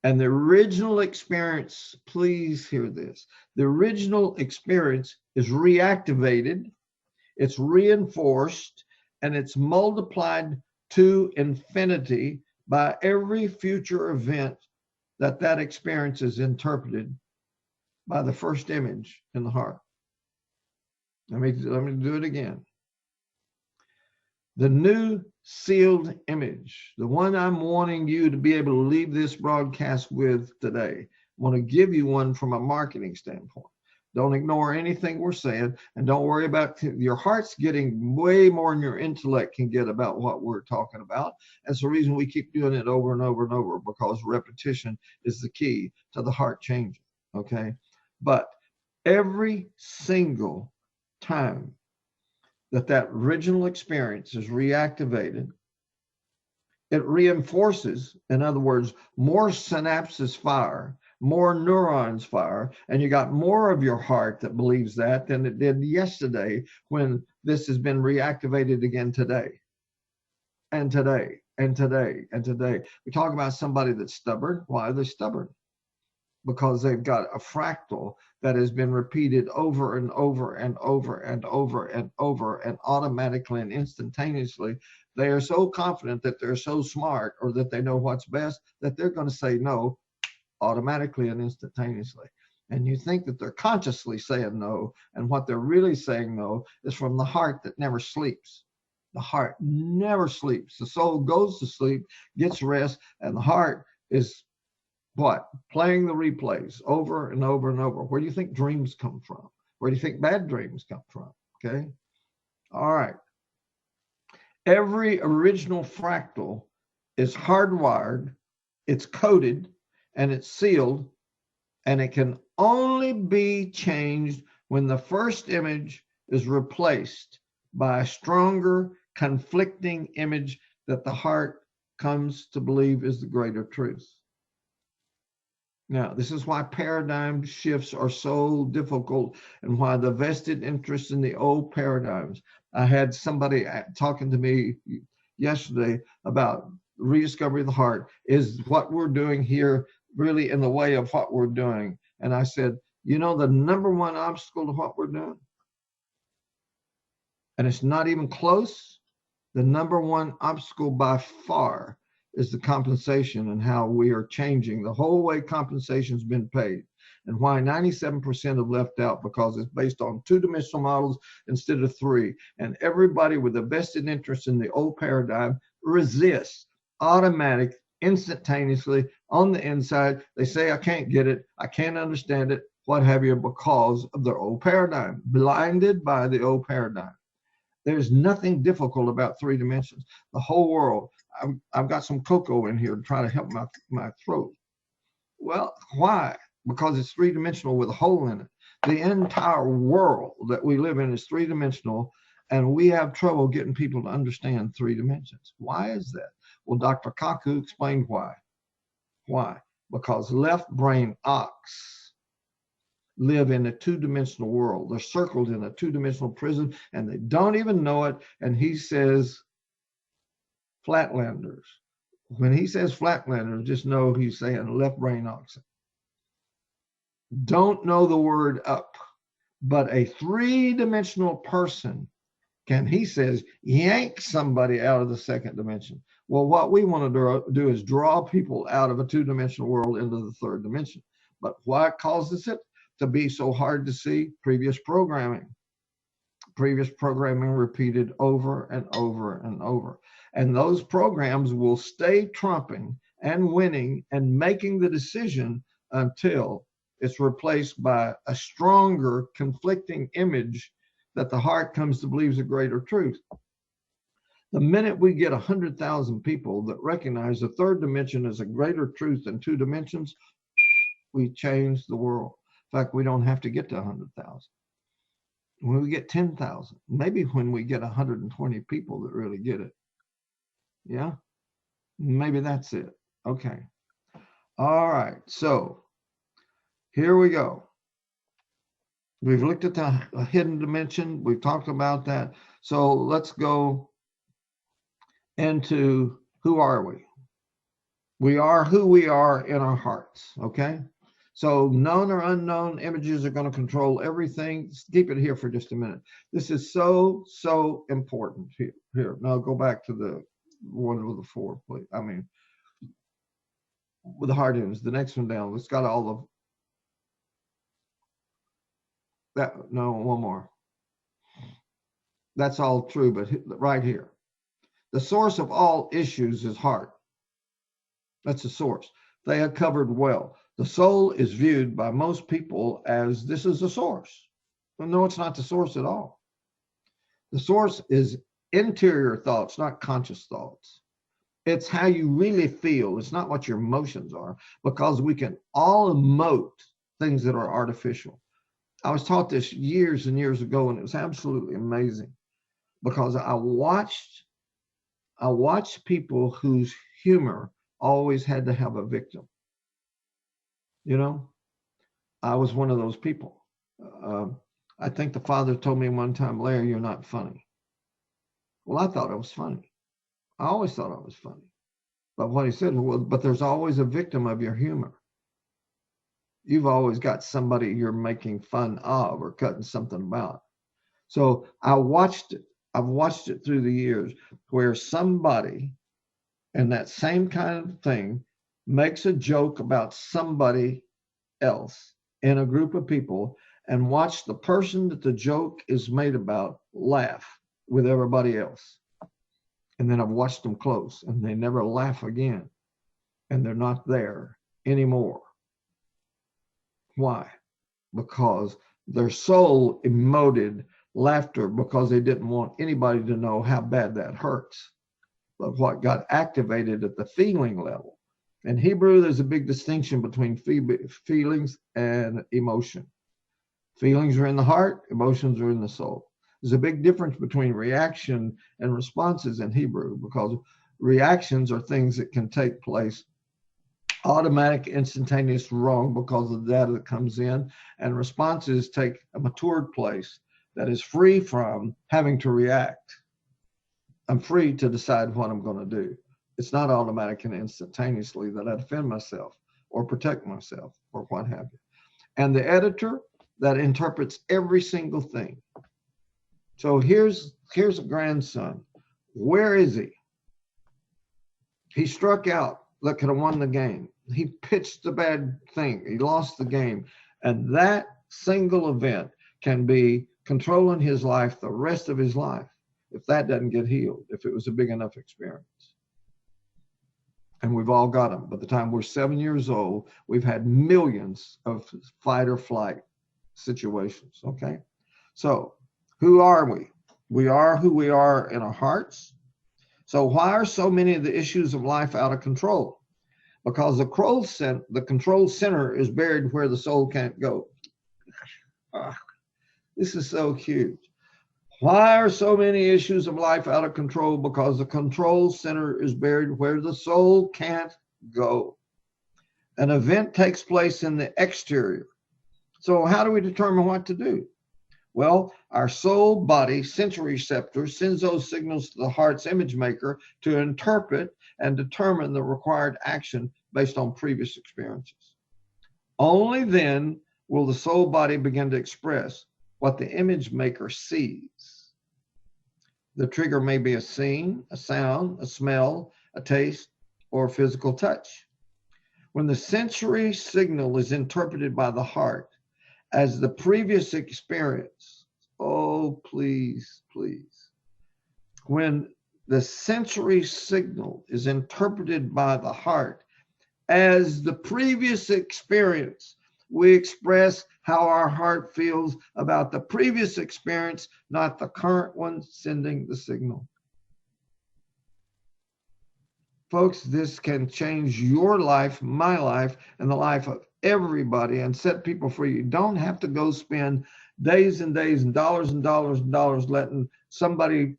And the original experience, please hear this, the original experience is reactivated, it's reinforced, and it's multiplied to infinity by every future event that experience is interpreted by the first image in the heart. Let me do it again. The new sealed image, the one I'm wanting you to be able to leave this broadcast with today. I want to give you one from a marketing standpoint. Don't ignore anything we're saying, and don't worry about your heart's getting way more than your intellect can get about what we're talking about. That's the reason we keep doing it over and over and over, because repetition is the key to the heart changing, okay? But every single time that original experience is reactivated, it reinforces, in other words, more synapses fire, more neurons fire, and you got more of your heart that believes that than it did yesterday when this has been reactivated again today, and today, and today, and today. We talk about somebody that's stubborn. Why are they stubborn? Because they've got a fractal that has been repeated over and over and over and over and over, and automatically and instantaneously. They are so confident that they're so smart, or that they know what's best, that they're going to say no automatically and instantaneously. And you think that they're consciously saying no, and what they're really saying no is from the heart that never sleeps. The heart never sleeps. The soul goes to sleep, gets rest, and the heart is what? Playing the replays over and over and over. Where do you think dreams come from? Where do you think bad dreams come from? Okay. All right. Every original fractal is hardwired, it's coded, and it's sealed, and it can only be changed when the first image is replaced by a stronger, conflicting image that the heart comes to believe is the greater truth. Now, this is why paradigm shifts are so difficult, and why the vested interest in the old paradigms. I had somebody talking to me yesterday about rediscovery of the heart. Is what we're doing here really in the way of what we're doing? And I said, you know, the number one obstacle to what we're doing, and it's not even close, the number one obstacle by far is the compensation, and how we are changing the whole way compensation's been paid, and why 97% have left out, because it's based on two-dimensional models instead of three. And everybody with a vested interest in the old paradigm resists automatic, instantaneously on the inside. They say, I can't get it, I can't understand it, what have you, because of their old paradigm, blinded by the old paradigm. There's nothing difficult about three dimensions. The whole world. I've got some cocoa in here to try to help my throat. Well, why? Because it's three-dimensional with a hole in it. The entire world that we live in is three-dimensional, And we have trouble getting people to understand 3 dimensions. Why is that? Well, Dr. Kaku explained why. Why? Because left brain ox live in a 2-dimensional world. They're circled in a 2-dimensional prison and they don't even know it. And he says flatlanders. When he says flatlanders, just know he's saying left brain oxen. Don't know the word up, but a 3-dimensional person can, he says, yank somebody out of the 2nd dimension. Well, what we want to do is draw people out of a 2-dimensional world into the 3rd dimension. But what causes it to be so hard to see? Previous programming repeated over and over and over. And those programs will stay trumping and winning and making the decision until it's replaced by a stronger conflicting image that the heart comes to believe is a greater truth. The minute we get 100,000 people that recognize the 3rd dimension is a greater truth than 2 dimensions, we change the world. In fact, we don't have to get to 100,000. When we get 10,000, maybe when we get 120 people that really get it. Yeah, maybe that's it. Okay. All right. So here we go. We've looked at the hidden dimension. We've talked about that. So let's go into who are we? We are who we are in our hearts. Okay. So known or unknown images are going to control everything. Just keep it here for just a minute. This is so, so important here. Now go back to the one with the 4, please. I mean, with the heart ends, the next one down. It's got all of that. No, one more. That's all true, but right here. The source of all issues is heart. That's the source. They are covered well. The soul is viewed by most people as this is the source. Well, no, it's not the source at all. The source is interior thoughts, not conscious thoughts. It's how you really feel. It's not what your emotions are, because we can all emote things that are artificial. I was taught this years and years ago, and it was absolutely amazing, because I watched people whose humor always had to have a victim. You know, I was one of those people. I think the father told me one time, Larry, you're not funny. Well, I thought I was funny. I always thought I was funny. But what he said was, but there's always a victim of your humor. You've always got somebody you're making fun of or cutting something about. So I watched it. I've watched it through the years where somebody in that same kind of thing makes a joke about somebody else in a group of people, and watch the person that the joke is made about laugh with everybody else. And then I've watched them close and they never laugh again. And they're not there anymore. Why? Because their soul emoted laughter because they didn't want anybody to know how bad that hurts. But what got activated at the feeling level. In Hebrew, there's a big distinction between feelings and emotion. Feelings are in the heart, emotions are in the soul. There's a big difference between reaction and responses in Hebrew, because reactions are things that can take place automatic, instantaneous, wrong because of the data that comes in, and responses take a matured place that is free from having to react. I'm free to decide what I'm going to do. It's not automatic and instantaneously that I defend myself or protect myself or what have you. And the editor that interprets every single thing. So here's a grandson. Where is he? He struck out. Look, could have won the game. He pitched the bad thing. He lost the game. And that single event can be controlling his life the rest of his life if that doesn't get healed, if it was a big enough experience. And we've all got them. By the time we're 7 years old, we've had millions of fight or flight situations, okay? So who are we? We are who we are in our hearts. So why are so many of the issues of life out of control? Because the control center is buried where the soul can't go. This is so huge. Why are so many issues of life out of control? Because the control center is buried where the soul can't go. An event takes place in the exterior. So how do we determine what to do? Well, our soul body sensory receptor sends those signals to the heart's image maker to interpret and determine the required action based on previous experiences. Only then will the soul body begin to express what the image maker sees. The trigger may be a scene, a sound, a smell, a taste, or a physical touch. When the sensory signal is interpreted by the heart as the previous experience, oh, please, please. When the sensory signal is interpreted by the heart as the previous experience, we express how our heart feels about the previous experience, not the current one sending the signal. Folks, this can change your life, my life, and the life of everybody and set people free. You don't have to go spend days and days and dollars and dollars and dollars letting somebody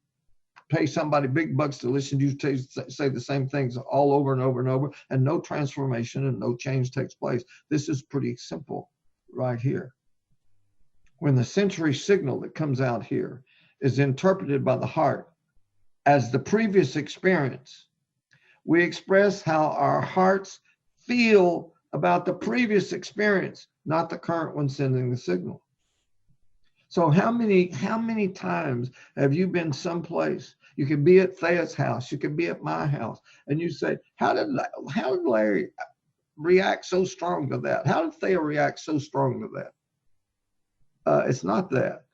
pay somebody big bucks to listen to you say the same things all over and over and over, and no transformation and no change takes place. This is pretty simple right here. When the sensory signal that comes out here is interpreted by the heart as the previous experience, we express how our hearts feel about the previous experience, not the current one sending the signal. So how many times have you been someplace? You could be at Thea's house, you could be at my house, and you say, how did Larry react so strong to that? How did Thea react so strong to that? It's not that.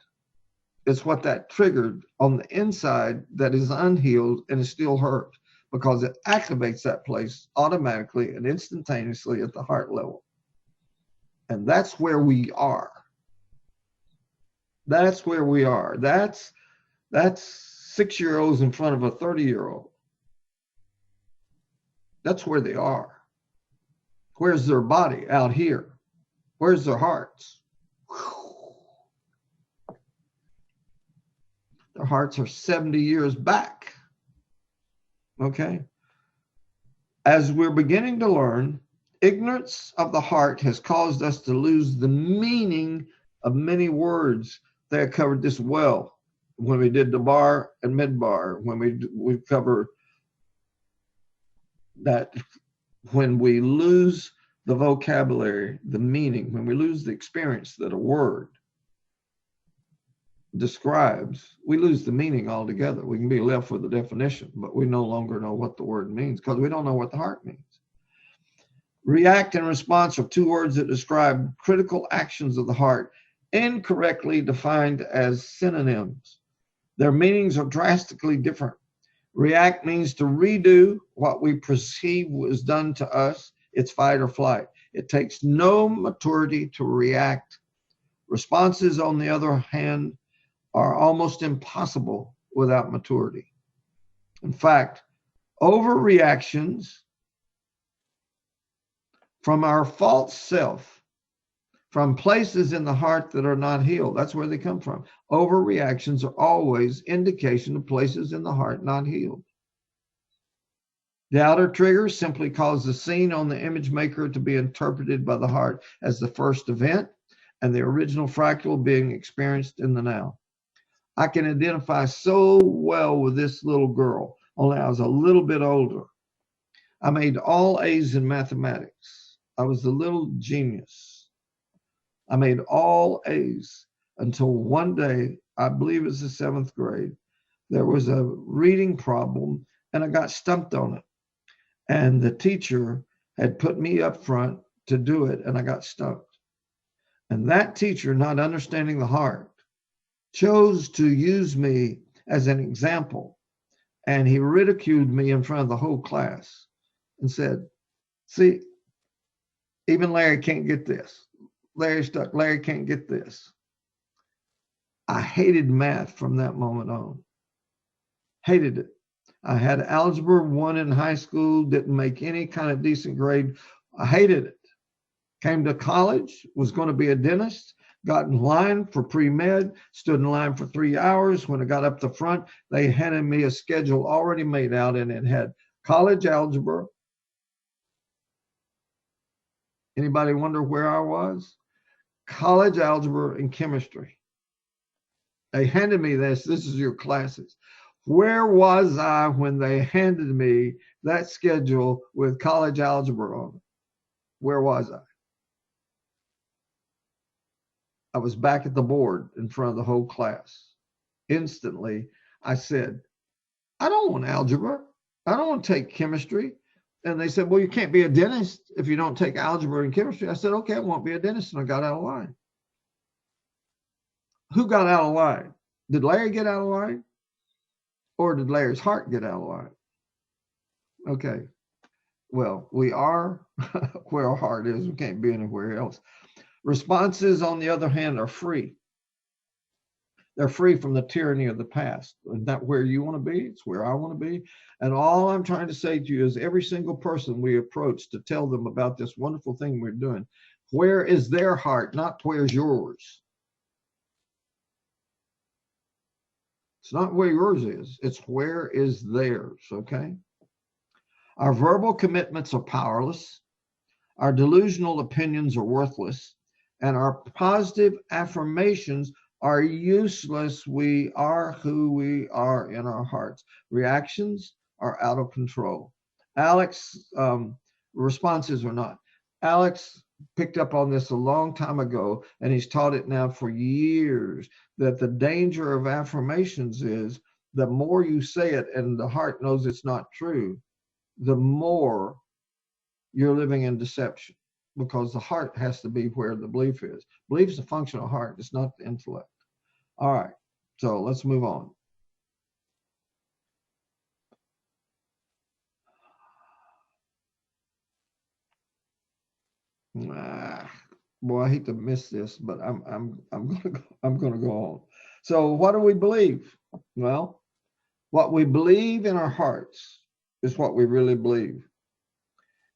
It's what that triggered on the inside that is unhealed and is still hurt, because it activates that place automatically and instantaneously at the heart level. And that's where we are. That's where we are. That's 6-year-olds in front of a 30-year-old. That's where they are. Where's their body? Out here. Where's their hearts? Their hearts are 70 years back. Okay? As we're beginning to learn, ignorance of the heart has caused us to lose the meaning of many words. They covered this well when we did the bar and mid-bar, when we covered that. When we lose the vocabulary, the meaning, when we lose the experience that a word describes, we lose the meaning altogether. We can be left with the definition, but we no longer know what the word means because we don't know what the heart means. React and response are two words that describe critical actions of the heart, incorrectly defined as synonyms. Their meanings are drastically different. React means to redo what we perceive was done to us. It's fight or flight. It takes no maturity to react. Responses, on the other hand, are almost impossible without maturity. In fact, overreactions from our false self, from places in the heart that are not healed, that's where they come from. Overreactions are always indication of places in the heart not healed. The outer trigger simply causes the scene on the image maker to be interpreted by the heart as the first event, and the original fractal being experienced in the now. I can identify so well with this little girl, only I was a little bit older. I made all A's in mathematics. I was the little genius. I made all A's until one day, I believe it's the 7th grade, there was a reading problem and I got stumped on it. And the teacher had put me up front to do it and I got stumped. And that teacher, not understanding the heart, chose to use me as an example. And he ridiculed me in front of the whole class and said, see, even Larry can't get this. Larry's stuck. Larry can't get this. I hated math from that moment on. Hated it. I had algebra 1 in high school, didn't make any kind of decent grade. I hated it. Came to college, was going to be a dentist, got in line for pre-med, stood in line for 3 hours. When I got up the front, they handed me a schedule already made out, and it had college algebra. Anybody wonder where I was? College algebra and chemistry. They handed me this. This is your classes. Where was I when they handed me that schedule with college algebra on it? Where was I? I was back at the board in front of the whole class. Instantly, I said, I don't want algebra. I don't want to take chemistry. And they said, well, you can't be a dentist if you don't take algebra and chemistry. I said, okay, I won't be a dentist. And I got out of line. Who got out of line? Did Larry get out of line? Or did Larry's heart get out of line? Okay. Well, we are where our heart is. We can't be anywhere else. Responses, on the other hand, are free. They're free from the tyranny of the past. Isn't that where you want to be? It's where I want to be. And all I'm trying to say to you is every single person we approach to tell them about this wonderful thing we're doing, where is their heart, not where's yours? It's not where yours is. It's where is theirs, okay? Our verbal commitments are powerless. Our delusional opinions are worthless. And our positive affirmations are useless. We are who we are in our hearts. Reactions are out of control. Alex, responses are not. Alex picked up on this a long time ago, and he's taught it now for years, that the danger of affirmations is the more you say it and the heart knows it's not true, the more you're living in deception, because the heart has to be where the belief is. Belief is a function of heart. It's not the intellect. All right, so let's move on. Boy, I hate to miss this, but I'm gonna go on. So what do we believe? Well, what we believe in our hearts is what we really believe.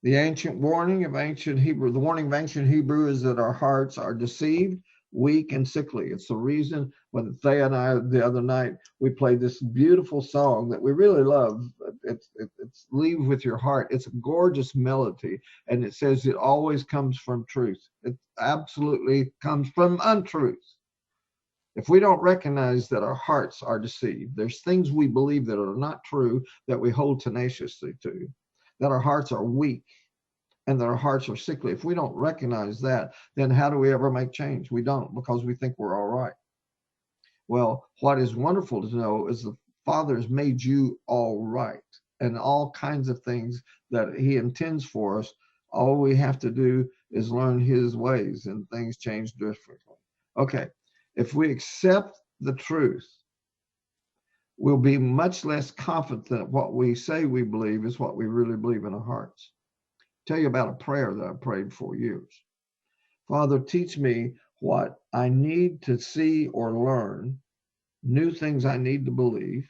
The warning of ancient Hebrew is that our hearts are deceived, weak, and sickly. It's the reason when Thea and I, the other night, we played this beautiful song that we really love. It's Leave With Your Heart. It's a gorgeous melody, and it says it always comes from truth. It absolutely comes from untruth. If we don't recognize that our hearts are deceived, there's things we believe that are not true that we hold tenaciously to, that our hearts are weak and that our hearts are sickly. If we don't recognize that, then how do we ever make change? We don't, because we think we're all right. Well, what is wonderful to know is the Father has made you all right, and all kinds of things that he intends for us. All we have to do is learn his ways, and things change differently. Okay, if we accept the truth, we'll be much less confident that what we say we believe is what we really believe in our hearts. I'll tell you about a prayer that I prayed for years. Father, teach me what I need to see or learn, new things I need to believe.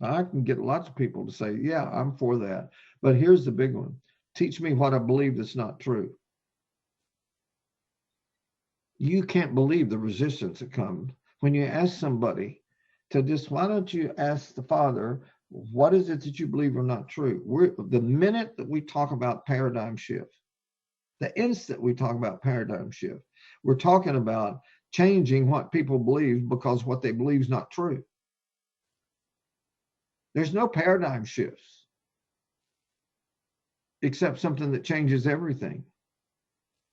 I can get lots of people to say, yeah, I'm for that. But here's the big one. Teach me what I believe that's not true. You can't believe the resistance that comes when you ask somebody to just, why don't you ask the Father, what is it that you believe are not true? The minute that we talk about paradigm shift, the instant we talk about paradigm shift, we're talking about changing what people believe because what they believe is not true. There's no paradigm shifts except something that changes everything.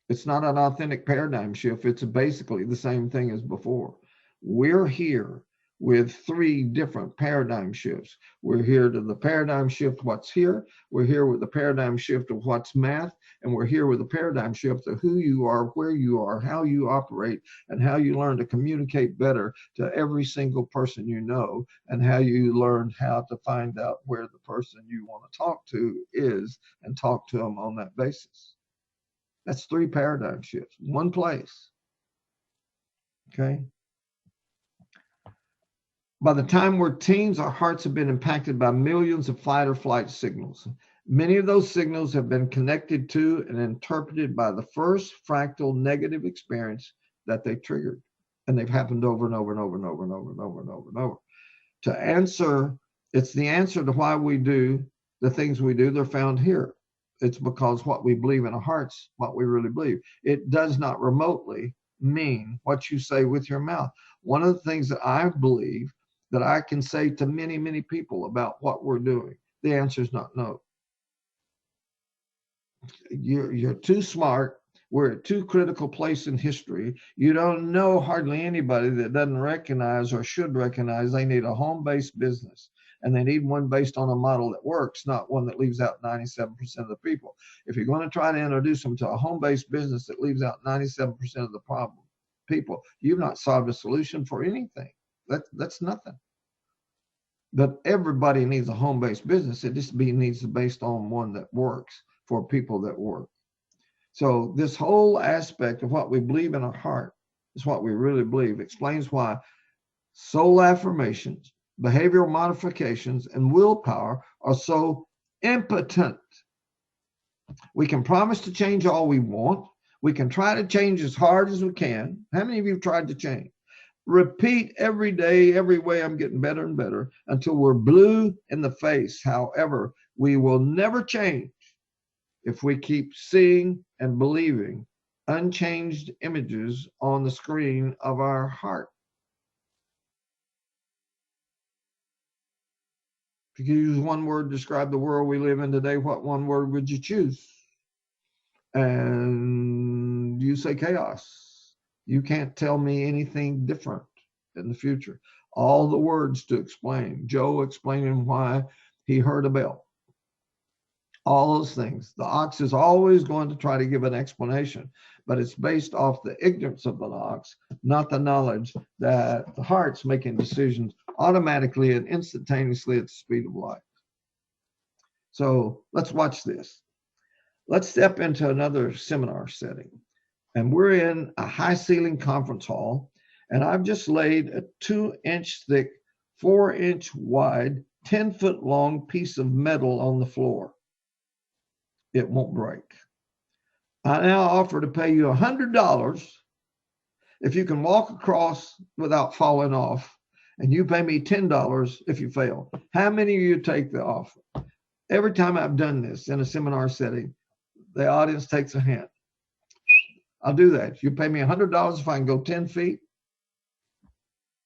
It's not an authentic paradigm shift. It's basically the same thing as before. We're here with 3 different paradigm shifts. We're here to the paradigm shift what's here. We're here with the paradigm shift of what's math. And we're here with the paradigm shift of who you are, where you are, how you operate, and how you learn to communicate better to every single person you know, and how you learn how to find out where the person you want to talk to is and talk to them on that basis. That's 3 paradigm shifts, one place. Okay. By the time we're teens, our hearts have been impacted by millions of fight or flight signals. Many of those signals have been connected to and interpreted by the first fractal negative experience that they triggered. And they've happened over and over and over and over and over and over and over and over. To answer, it's the answer to why we do the things we do. They're found here. It's because what we believe in our hearts, what we really believe. It does not remotely mean what you say with your mouth. One of the things that I believe that I can say to many, many people about what we're doing, the answer is not no. You're too smart. We're at too critical place in history. You don't know hardly anybody that doesn't recognize or should recognize they need a home-based business. And they need one based on a model that works, not one that leaves out 97% of the people. If you're going to try to introduce them to a home-based business that leaves out 97% of the problem, people, you've not solved a solution for anything. That's nothing. But everybody needs a home-based business. It just needs to be based on one that works for people that work. So this whole aspect of what we believe in our heart is what we really believe. Explains why soul affirmations, behavioral modifications, and willpower are so impotent. We can promise to change all we want. We can try to change as hard as we can. How many of you have tried to change? Repeat every day, every way, I'm getting better and better until we're blue in the face. However, we will never change if we keep seeing and believing unchanged images on the screen of our heart. If you could use one word to describe the world we live in today, what one word would you choose? And you say chaos. You can't tell me anything different in the future. All the words to explain. Joe explaining why he heard a bell. All those things. The ox is always going to try to give an explanation, but it's based off the ignorance of the ox, not the knowledge that the heart's making decisions automatically and instantaneously at the speed of light. So let's watch this. Let's step into another seminar setting. And we're in a high ceiling conference hall, and I've just laid a 2-inch thick, 4-inch wide, 10-foot long piece of metal on the floor. It won't break. I now offer to pay you $100 if you can walk across without falling off, and you pay me $10 if you fail. How many of you take the offer? Every time I've done this in a seminar setting, the audience takes a hand. I'll do that. You pay me $100 if I can go 10 feet?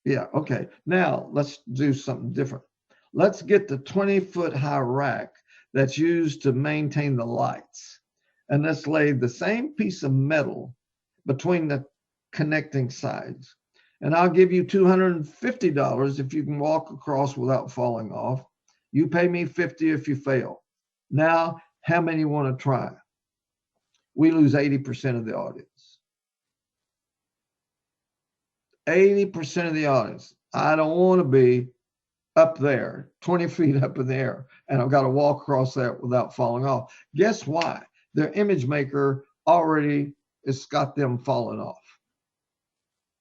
Yeah, okay. Now let's do something different. Let's get the 20-foot high rack that's used to maintain the lights. And let's lay the same piece of metal between the connecting sides. And I'll give you $250 if you can walk across without falling off. You pay me $50 if you fail. Now, how many want to try? We lose 80% of the audience. 80% of the audience. I don't want to be up there, 20 feet up in the air, and I've got to walk across that without falling off. Guess why? Their image maker already has got them falling off.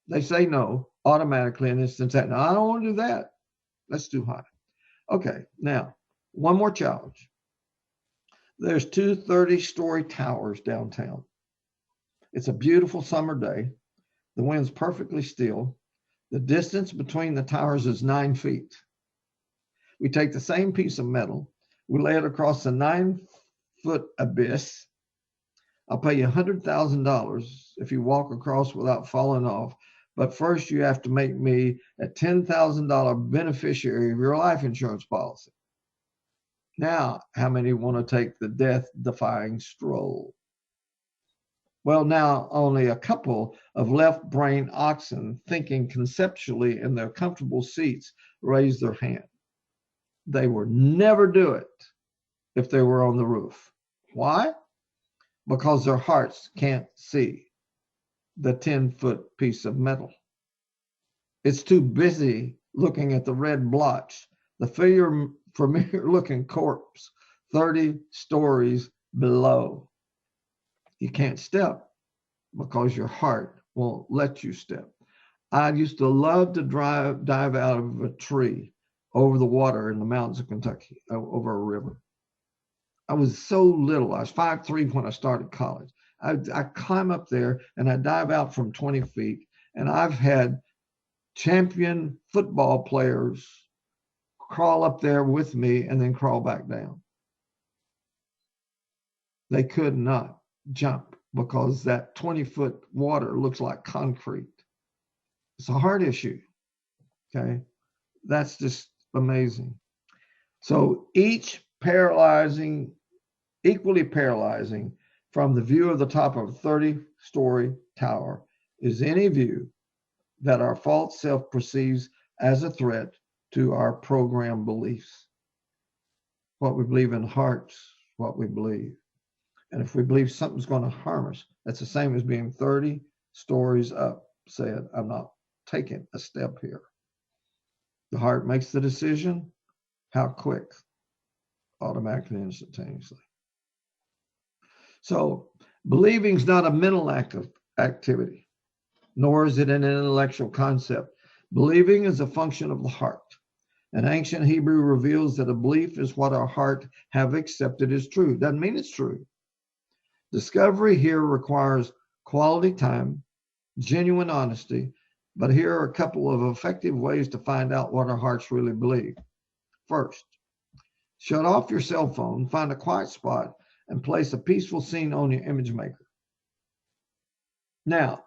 They say no automatically and instantaneously. No, I don't want to do that. That's too high. Okay, now, one more challenge. There's 2 30-story towers downtown. It's a beautiful summer day. The wind's perfectly still. The distance between the towers is 9 feet. We take the same piece of metal. We lay it across a 9-foot abyss. I'll pay you $100,000 if you walk across without falling off. But first, you have to make me a $10,000 beneficiary of your life insurance policy. Now, how many want to take the death-defying stroll? Well, now only a couple of left brain oxen thinking conceptually in their comfortable seats raise their hand. They would never do it if they were on the roof. Why? Because their hearts can't see the 10-foot piece of metal. It's too busy looking at the red blotch, the familiar-looking corpse 30 stories below. You can't step because your heart won't let you step. I used to love to dive out of a tree over the water in the mountains of Kentucky, over a river. I was so little. I was 5'3" when I started college. I climb up there and I dive out from 20 feet. And I've had champion football players crawl up there with me and then crawl back down. They could not jump because that 20-foot water looks like concrete. It's a heart issue. Okay. That's just amazing. So each paralyzing, equally paralyzing from the view of the top of a 30-story tower is any view that our false self perceives as a threat to our program beliefs. What we believe in hearts, what we believe. And if we believe something's going to harm us, that's the same as being 30 stories up, said, I'm not taking a step here. The heart makes the decision. How quick? Automatically, instantaneously. So believing is not a mental activity, nor is it an intellectual concept. Believing is a function of the heart. And ancient Hebrew reveals that a belief is what our heart have accepted as true. Doesn't mean it's true. Discovery here requires quality time, genuine honesty, but here are a couple of effective ways to find out what our hearts really believe. First, shut off your cell phone, find a quiet spot, and place a peaceful scene on your image maker. Now,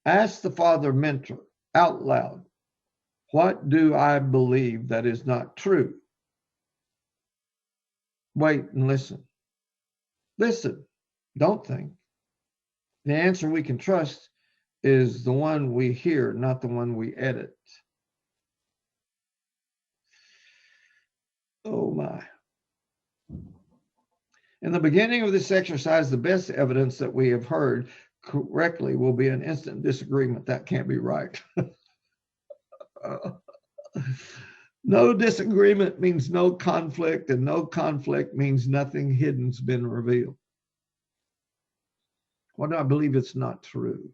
ask the Father Mentor out loud, what do I believe that is not true? Wait and listen. Listen, don't think. The answer we can trust is the one we hear, not the one we edit. Oh my. In the beginning of this exercise, the best evidence that we have heard correctly will be an instant disagreement. That can't be right. No disagreement means no conflict, and no conflict means nothing hidden's been revealed. What do I believe it's not true?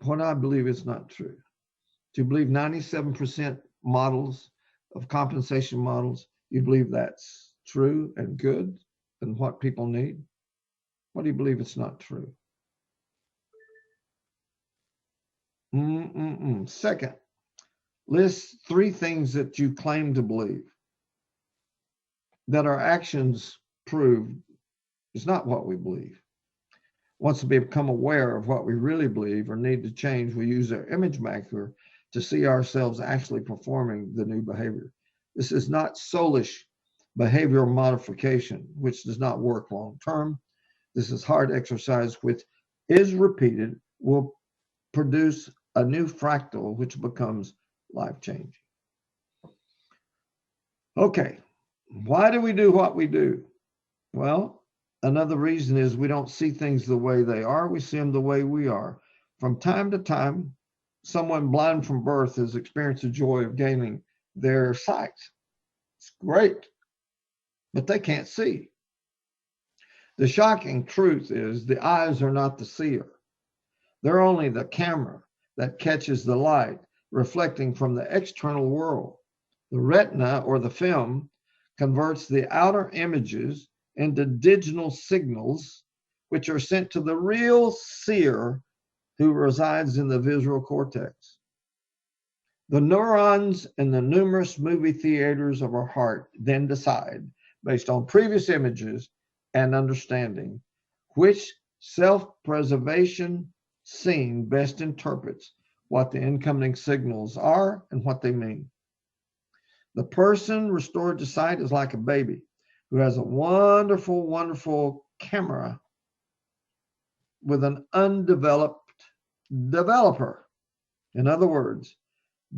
What do I believe it's not true? Do you believe 97% models of compensation models, you believe that's true and good and what people need? What do you believe it's not true? Second, list 3 things that you claim to believe that our actions prove is not what we believe. Once we become aware of what we really believe or need to change, we use our image maker to see ourselves actually performing the new behavior. This is not soulish behavioral modification, which does not work long term. This is hard exercise, which is repeated, will produce a new fractal, which becomes life-changing. Okay, why do we do what we do? Well, another reason is we don't see things the way they are, we see them the way we are. From time to time, someone blind from birth has experienced the joy of gaining their sight. It's great, but they can't see. The shocking truth is the eyes are not the seer. They're only the camera that catches the light reflecting from the external world. The retina, or the film, converts the outer images into digital signals, which are sent to the real seer who resides in the visual cortex. The neurons in the numerous movie theaters of our heart then decide, based on previous images and understanding, which self-preservation scene best interprets what the incoming signals are and what they mean. The person restored to sight is like a baby who has a wonderful, wonderful camera with an undeveloped developer. In other words,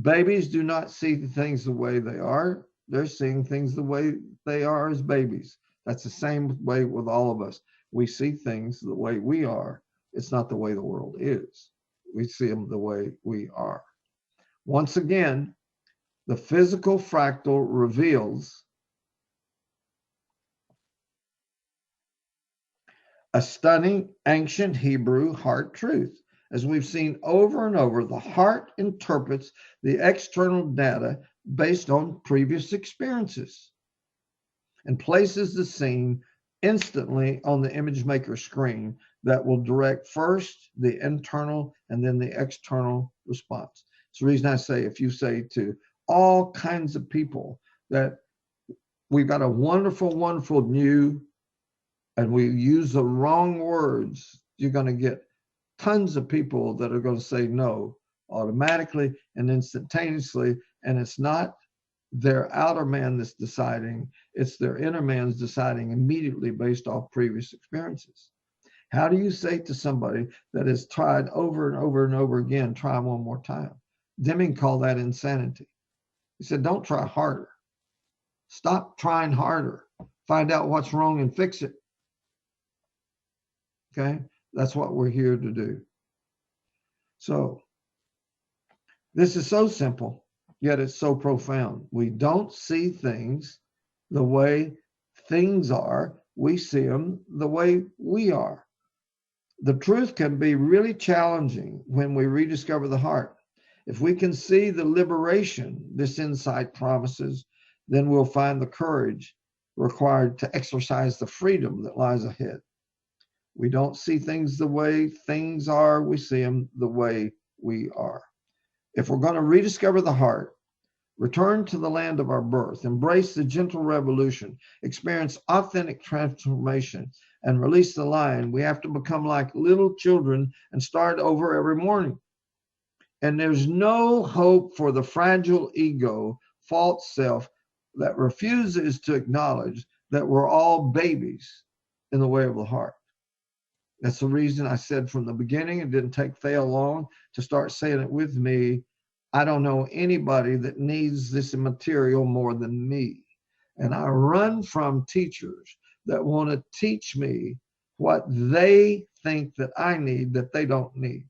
babies do not see things the way they are. They're seeing things the way they are as babies. That's the same way with all of us. We see things the way we are. It's not the way the world is. We see them the way we are. Once again, the physical fractal reveals a stunning ancient Hebrew heart truth. As we've seen over and over, the heart interprets the external data based on previous experiences. and places the scene instantly on the image maker screen that will direct first the internal and then the external response. It's the reason I say, if you say to all kinds of people that we've got a wonderful, wonderful new, and we use the wrong words, you're going to get tons of people that are going to say no automatically and instantaneously. And it's not their outer man that's deciding, it's their inner man's deciding immediately based off previous experiences. How do you say to somebody that has tried over and over and over again, try one more time? Deming called that insanity. He said, don't try harder. Stop trying harder. Find out what's wrong and fix it. Okay? That's what we're here to do. So, this is so simple, yet it's so profound. We don't see things the way things are. We see them the way we are. The truth can be really challenging when we rediscover the heart. If we can see the liberation this insight promises, then we'll find the courage required to exercise the freedom that lies ahead. We don't see things the way things are, we see them the way we are. If we're going to rediscover the heart, return to the land of our birth, embrace the gentle revolution, experience authentic transformation, and release the lion, we have to become like little children and start over every morning. And there's no hope for the fragile ego, false self, that refuses to acknowledge that we're all babies in the way of the heart. That's the reason I said from the beginning, it didn't take Thea long to start saying it with me. I don't know anybody that needs this material more than me. And I run from teachers that want to teach me what they think that I need that they don't need.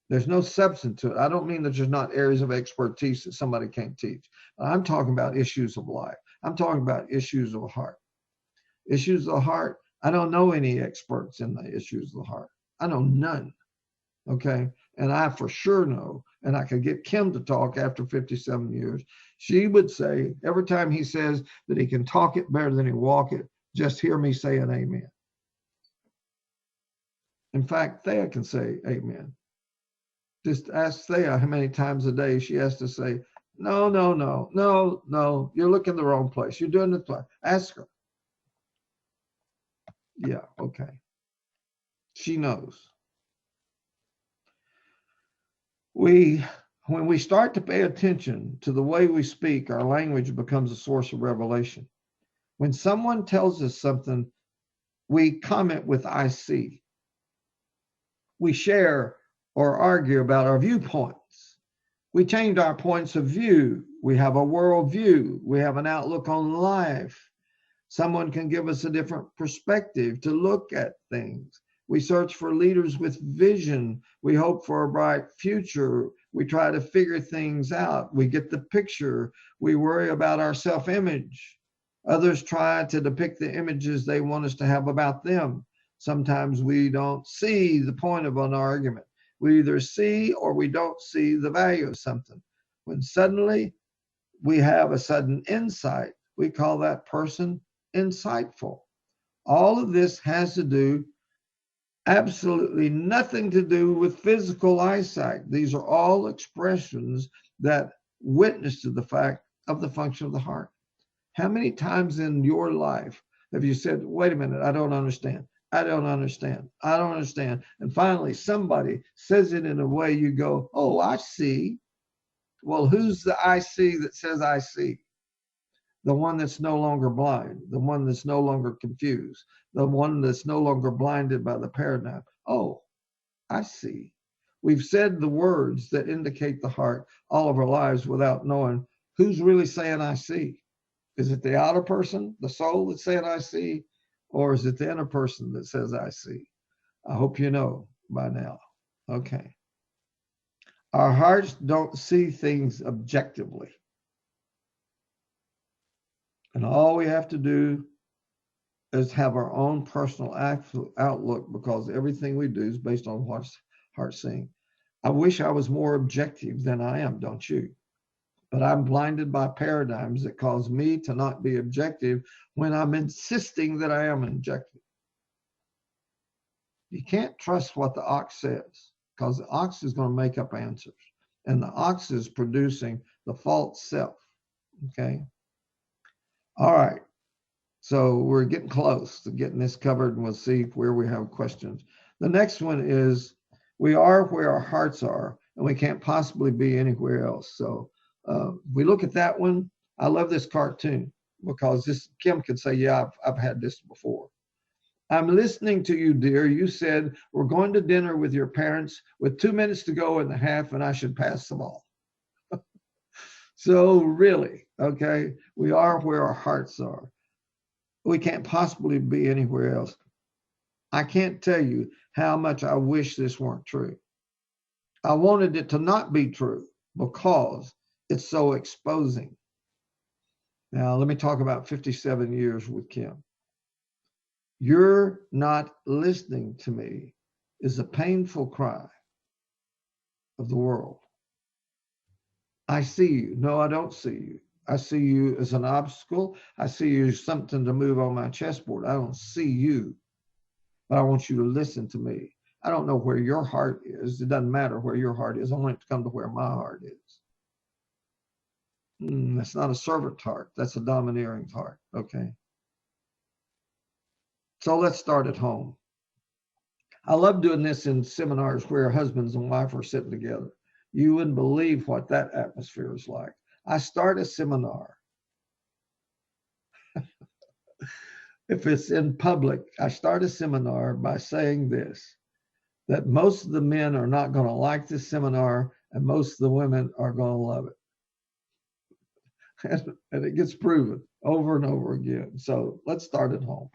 There's no substance to it. I don't mean that there's not areas of expertise that somebody can't teach. I'm talking about issues of life. I'm talking about issues of the heart. Issues of the heart, I don't know any experts in the issues of the heart. I know none, okay? And I for sure know, and I could get Kim to talk after 57 years. She would say, every time he says that he can talk it better than he walk it, just hear me say an amen. In fact, Thea can say amen. Just ask Thea how many times a day she has to say, no, no, no, no, no, you're looking the wrong place. You're doing it. Ask her. Yeah, okay. She knows. When we start to pay attention to the way we speak, our language becomes a source of revelation. When someone tells us something, we comment with I see. We share or argue about our viewpoints. We change our points of view. We have a worldview. We have an outlook on life. Someone can give us a different perspective to look at things. We search for leaders with vision. We hope for a bright future. We try to figure things out. We get the picture. We worry about our self-image. Others try to depict the images they want us to have about them. Sometimes we don't see the point of an argument. We either see or we don't see the value of something. When suddenly we have a sudden insight, we call that person insightful. All of this has to do, absolutely nothing to do with physical eyesight. These are all expressions that witness to the fact of the function of the heart. How many times in your life have you said, wait a minute, I don't understand. I don't understand. I don't understand. And finally, somebody says it in a way you go, oh, I see. Well, who's the I see that says I see? The one that's no longer blind, the one that's no longer confused, the one that's no longer blinded by the paradigm. Oh, I see. We've said the words that indicate the heart all of our lives without knowing who's really saying I see. Is it the outer person, the soul that's saying I see? Or is it the inner person that says I see? I hope you know by now. Okay. Our hearts don't see things objectively. And all we have to do is have our own personal outlook, because everything we do is based on what's heart seeing. I wish I was more objective than I am, don't you? but I'm blinded by paradigms that cause me to not be objective when I'm insisting that I am objective. You can't trust what the ox says, because the ox is going to make up answers, and the ox is producing the false self. Okay. All right. So we're getting close to getting this covered, and we'll see where we have questions. The next one is, we are where our hearts are, and we can't possibly be anywhere else. So we look at that one. I love this cartoon because this, Kim could say, yeah, I've had this before. I'm listening to you, dear. You said we're going to dinner with your parents with 2 minutes to go in the half, and I should pass the ball. So really, okay, we are where our hearts are. We can't possibly be anywhere else. I can't tell you how much I wish this weren't true. I wanted it to not be true because it's so exposing. Now, let me talk about 57 years with Kim. You're not listening to me is a painful cry of the world. I see you. No, I don't see you. I see you as an obstacle. I see you as something to move on my chessboard. I don't see you, but I want you to listen to me. I don't know where your heart is. It doesn't matter where your heart is. I want it to come to where my heart is. That's not a servant heart. That's a domineering heart. Okay. So let's start at home. I love doing this in seminars where husbands and wife are sitting together. You wouldn't believe what that atmosphere is like. I start a seminar. If it's in public, I start a seminar by saying this, that most of the men are not going to like this seminar and most of the women are going to love it. And it gets proven over and over again. So let's start at home.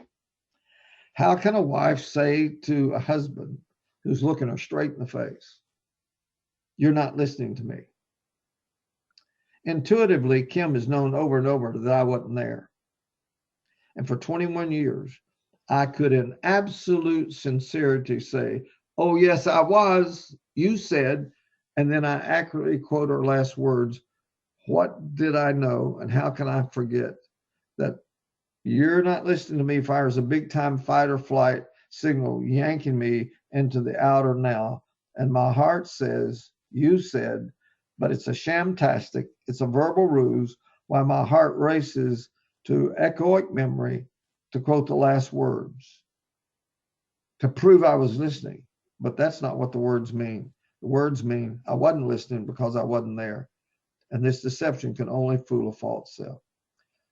How can a wife say to a husband who's looking her straight in the face, you're not listening to me? Intuitively, Kim has known over and over that I wasn't there. And for 21 years, I could in absolute sincerity say, oh, yes, I was, you said, and then I accurately quote her last words, what did I know and how can I forget that you're not listening to me fires a big time fight or flight signal yanking me into the outer now. And my heart says, you said, but it's a shamtastic, it's a verbal ruse, while my heart races to echoic memory to quote the last words, to prove I was listening. But that's not what the words mean. The words mean I wasn't listening because I wasn't there. And this deception can only fool a false self.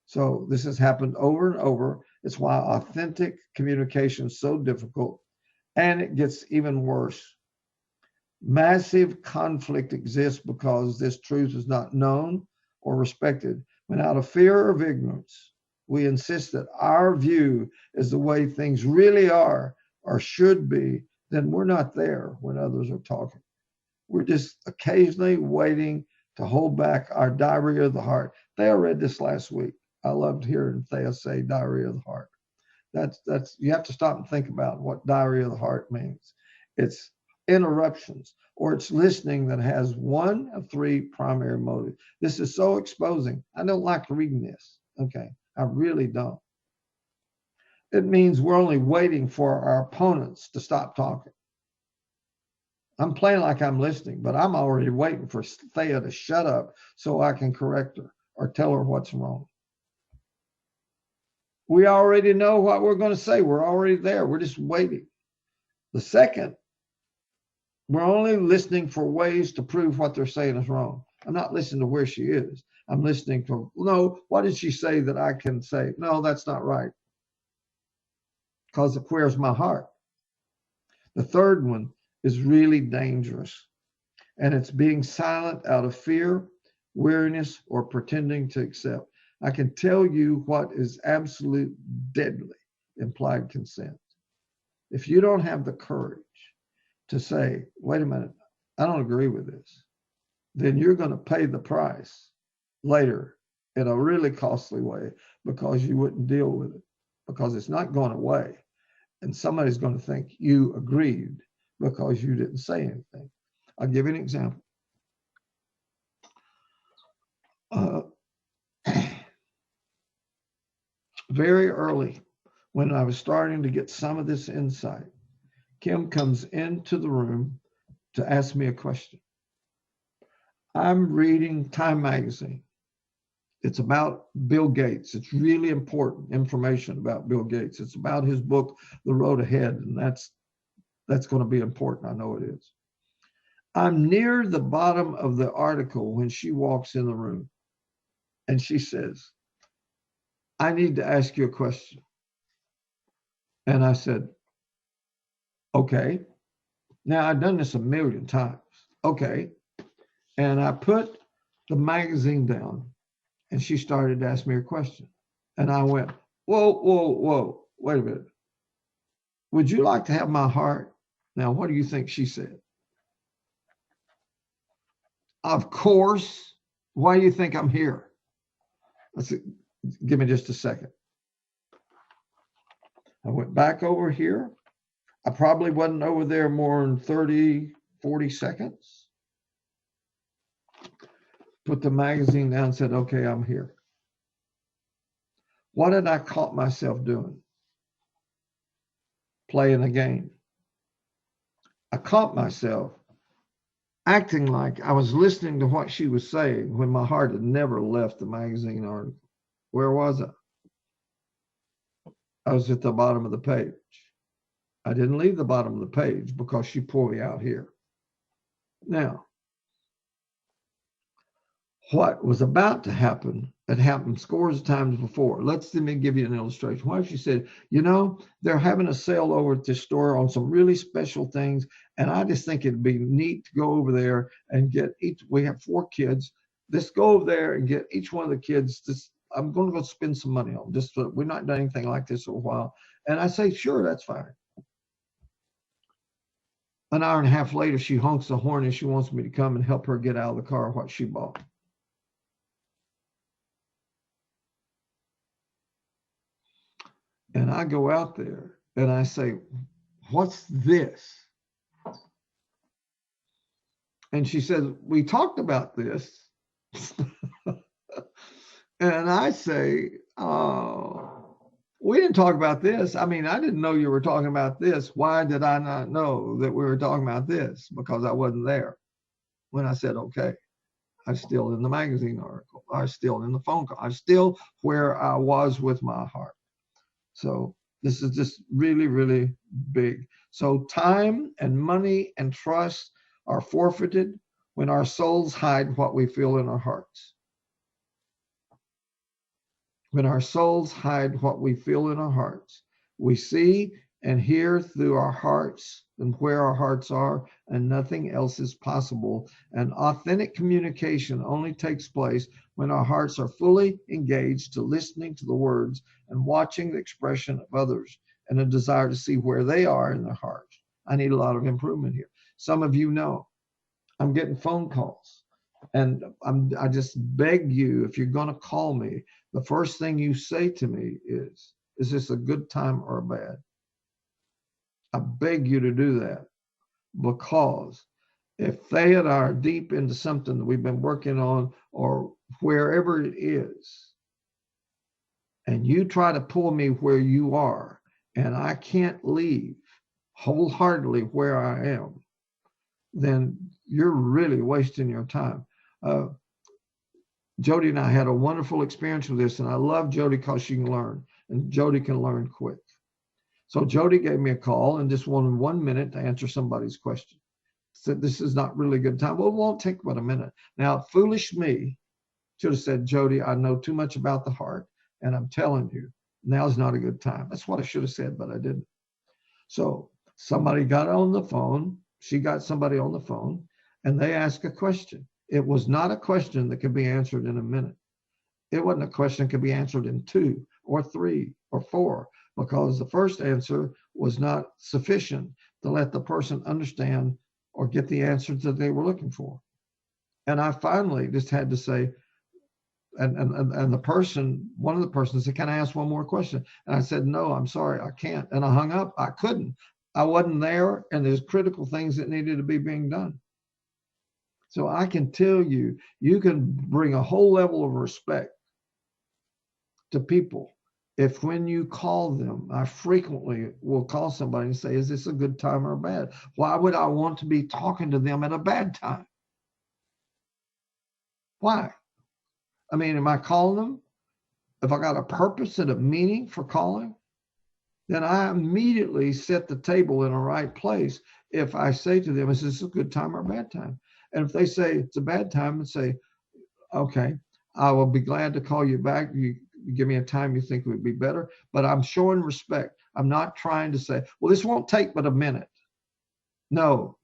So this has happened over and over. It's why authentic communication is so difficult. And it gets even worse. Massive conflict exists because this truth is not known or respected. When out of fear of ignorance, we insist that our view is the way things really are or should be, then we're not there when others are talking. We're just occasionally waiting to hold back our diarrhea of the heart. Thea read this last week. I loved hearing Thea say diarrhea of the heart. That's you have to stop and think about what diarrhea of the heart means. It's interruptions, or it's listening that has one of three primary motives. This is so exposing. I don't like reading this. Okay, I really don't. It means we're only waiting for our opponents to stop talking. I'm playing like I'm listening, but I'm already waiting for Thea to shut up so I can correct her or tell her what's wrong. We already know what we're going to say. We're already there. We're just waiting. The second, we're only listening for ways to prove what they're saying is wrong. I'm not listening to where she is. I'm listening to, no, what did she say that I can say? No, that's not right. Because where's my heart? The third one is really dangerous. And it's being silent out of fear, weariness, or pretending to accept. I can tell you what is absolute deadly: implied consent. If you don't have the courage to say, wait a minute, I don't agree with this, then you're going to pay the price later in a really costly way because you wouldn't deal with it, because it's not going away. And somebody's going to think you agreed because you didn't say anything. I'll give you an example. Uh, very early, when I was starting to get some of this insight, Kim comes into the room to ask me a question. I'm reading Time magazine. It's about Bill Gates. It's really important information about Bill Gates. It's about his book, The Road Ahead, and that's going to be important. I know it is. I'm near the bottom of the article when she walks in the room, and she says, I need to ask you a question. And I said, okay. Now, I've done this a million times. Okay. And I put the magazine down, and she started to ask me a question. And I went, whoa, wait a minute. Would you like to have my heart? Now, what do you think she said? Of course. Why do you think I'm here? I said, give me just a second. I went back over here. I probably wasn't over there more than 30, 40 seconds. Put the magazine down and said, okay, I'm here. What did I caught myself doing? Playing a game. I caught myself acting like I was listening to what she was saying when my heart had never left the magazine article. Where was I? I was at the bottom of the page. I didn't leave the bottom of the page because she pulled me out here. Now, what was about to happen had happened scores of times before. Let me give you an illustration. What if she said, you know, they're having a sale over at this store on some really special things, and I just think it'd be neat to go over there and get each, we have 4 kids, let's go over there and get each one of the kids this. I'm going to go spend some money on this. We're not done anything like this in a while. And I say, sure, that's fine. An hour and a half later, she honks the horn and she wants me to come and help her get out of the car what she bought. And I go out there and I say, what's this? And she says, we talked about this. And I say, oh, we didn't talk about this. I mean, I didn't know you were talking about this. Why did I not know that we were talking about this? Because I wasn't there. When I said, okay, I'm still in the magazine article. I'm still in the phone call. I'm still where I was with my heart. So this is just really, really big. So time and money and trust are forfeited when our souls hide what we feel in our hearts. When our souls hide what we feel in our hearts, we see and hear through our hearts and where our hearts are, and nothing else is possible. And authentic communication only takes place when our hearts are fully engaged to listening to the words and watching the expression of others and a desire to see where they are in their hearts. I need a lot of improvement here. Some of you know I'm getting phone calls, and I just beg you, if you're going to call me, the first thing you say to me is this a good time or a bad? I beg you to do that, because if they are deep into something that we've been working on or wherever it is, and you try to pull me where you are, and I can't leave wholeheartedly where I am, then you're really wasting your time. Jody and I had a wonderful experience with this, and I love Jody because she can learn, and Jody can learn quick. So Jody gave me a call and just wanted 1 minute to answer somebody's question. Said, this is not really a good time. Well, it won't take but a minute. Now, foolish me should have said, Jody, I know too much about the heart, and I'm telling you, now's not a good time. That's what I should have said, but I didn't. So somebody got on the phone. She got somebody on the phone, and they asked a question. It was not a question that could be answered in a minute. It wasn't a question that could be answered in 2 or 3 or 4, because the first answer was not sufficient to let the person understand or get the answers that they were looking for. And I finally just had to say, and the person, one of the persons said, can I ask one more question? And I said, no, I'm sorry, I can't. And I hung up. I couldn't. I wasn't there, and there's critical things that needed to be being done. So I can tell you, you can bring a whole level of respect to people if when you call them, I frequently will call somebody and say, is this a good time or bad? Why would I want to be talking to them at a bad time? Why? I mean, am I calling them? If I got a purpose and a meaning for calling, then I immediately set the table in the right place. If I say to them, is this a good time or a bad time? And if they say it's a bad time, and say, okay, I will be glad to call you back. You give me a time you think would be better, but I'm showing respect. I'm not trying to say, well, this won't take but a minute. No,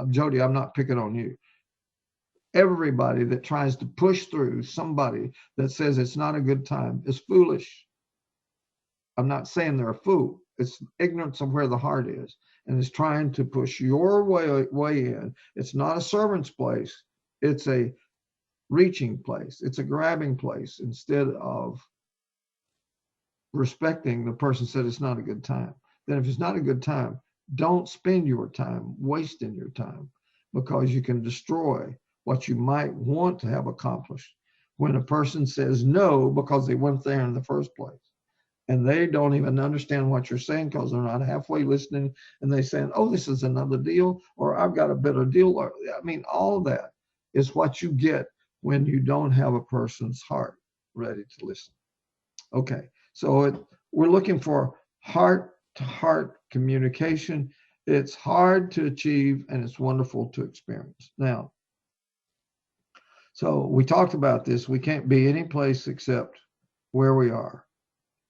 Jody, I'm not picking on you. Everybody that tries to push through somebody that says it's not a good time is foolish. I'm not saying they're a fool. It's ignorance of where the heart is, and it's trying to push your way in. It's not a servant's place. It's a reaching place. It's a grabbing place instead of respecting the person said it's not a good time. Then if it's not a good time, don't spend your time wasting your time, because you can destroy what you might want to have accomplished when a person says no because they went there in the first place. And they don't even understand what you're saying because they're not halfway listening, and they saying, oh, this is another deal, or I've got a better deal. Or, I mean, all that is what you get when you don't have a person's heart ready to listen. Okay, so we're looking for heart-to-heart communication. It's hard to achieve, and it's wonderful to experience. Now, so we talked about this. We can't be any place except where we are.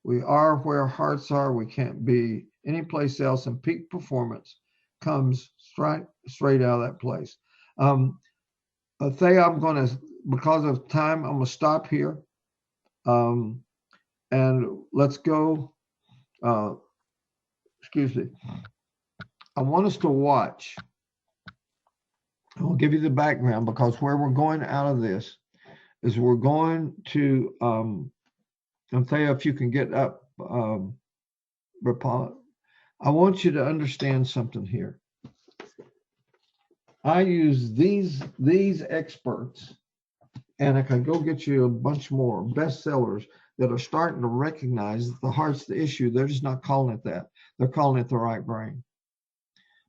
We are where our hearts are. We can't be any place else, and peak performance comes straight out of that place. Thea, I'm going to, because of time, I'm going to stop here. And let's go. Excuse me. I want us to watch. I'll give you the background, because where we're going out of this is we're going to, Thea, if you can get up, Rapala, I want you to understand something here. I use these experts, and I can go get you a bunch more bestsellers that are starting to recognize that the heart's the issue. They're just not calling it that. They're calling it the right brain.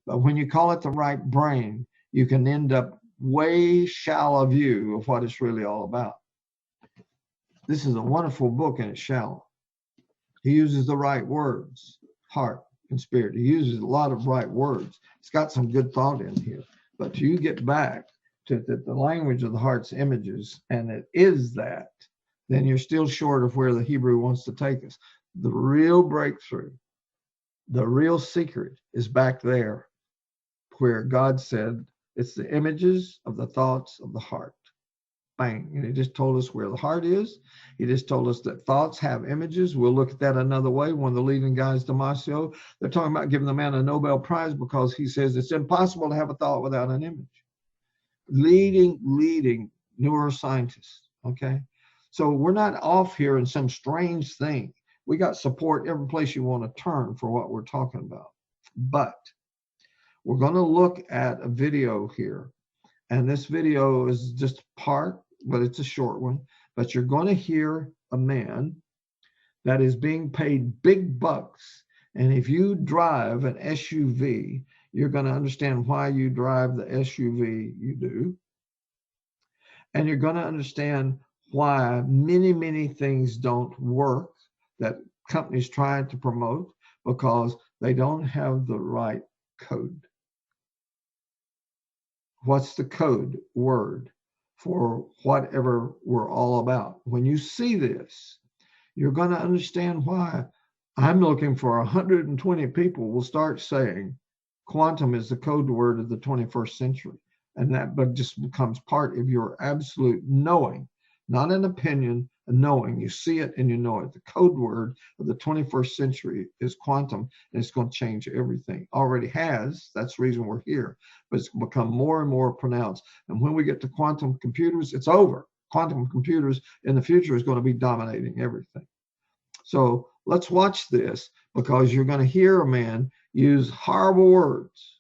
But when you call it the right brain, you can end up way shallow view of what it's really all about. This is a wonderful book, and it's shallow. He uses the right words, heart and spirit. He uses a lot of right words. It's got some good thought in here. But you get back to the language of the heart's images, and it is that, then you're still short of where the Hebrew wants to take us. The real breakthrough, the real secret is back there, where God said it's the images of the thoughts of the heart. Bang. And he just told us where the heart is. He just told us that thoughts have images. We'll look at that another way. One of the leading guys, Damasio, they're talking about giving the man a Nobel Prize because he says it's impossible to have a thought without an image. Leading neuroscientists, okay? So we're not off here in some strange thing. We got support every place you want to turn for what we're talking about. But we're going to look at a video here. And this video is just part, but it's a short one. But you're going to hear a man that is being paid big bucks. And if you drive an SUV, you're going to understand why you drive the SUV you do. And you're going to understand why many things don't work that companies try to promote, because they don't have the right code. What's the code word for whatever we're all about? When you see this, you're going to understand why I'm looking for 120 people will start saying quantum is the code word of the 21st century. And that but just becomes part of your absolute knowing, not an opinion, a knowing. You see it and you know it. The code word of the 21st century is quantum, and it's going to change everything. Already has. That's the reason we're here. But it's become more and more pronounced. And when we get to quantum computers, it's over. Quantum computers in the future is going to be dominating everything. So let's watch this, because you're going to hear a man use horrible words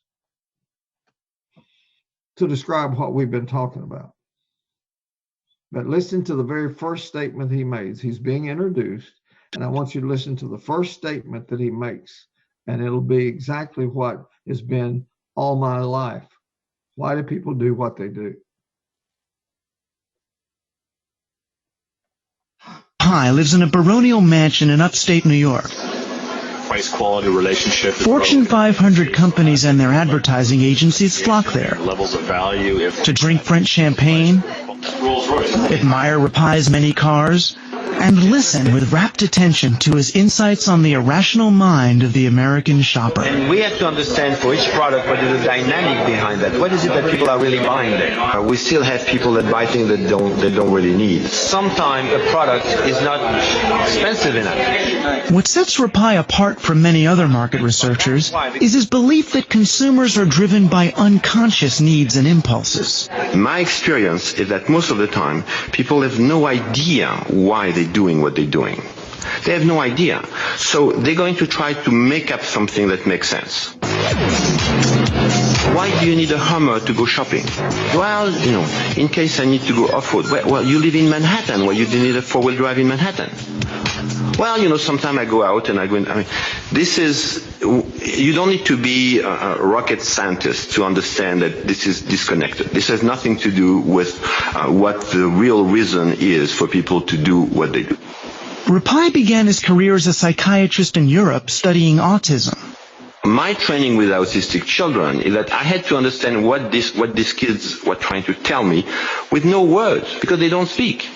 to describe what we've been talking about. But listen to the very first statement he makes. He's being introduced, and I want you to listen to the first statement that he makes, and it'll be exactly what has been all my life. Why do people do what they do? Pi lives in a baronial mansion in upstate New York. Price quality relationship. Fortune 500 companies and their advertising agencies flock there Levels of value. to drink French champagne, admire Rapai's many cars, and listen with rapt attention to his insights on the irrational mind of the American shopper. And we have to understand for each product what is the dynamic behind that. What is it that people are really buying there? We still have people that buy things that they don't really need. Sometimes a product is not expensive enough. What sets Rapai apart from many other market researchers is his belief that consumers are driven by unconscious needs and impulses. My experience is that most of the time people have no idea why they're doing what they're doing. They have no idea. So they're going to try to make up something that makes sense. Why do you need a Hummer to go shopping? Well, in case I need to go off-road. Well, you live in Manhattan. Well, you didn't need a four-wheel drive in Manhattan. Well, sometimes I go out and you don't need to be a rocket scientist to understand that this is disconnected. This has nothing to do with what the real reason is for people to do what they do. Rapai began his career as a psychiatrist in Europe studying autism. My training with autistic children is that I had to understand what these kids were trying to tell me with no words because they don't speak.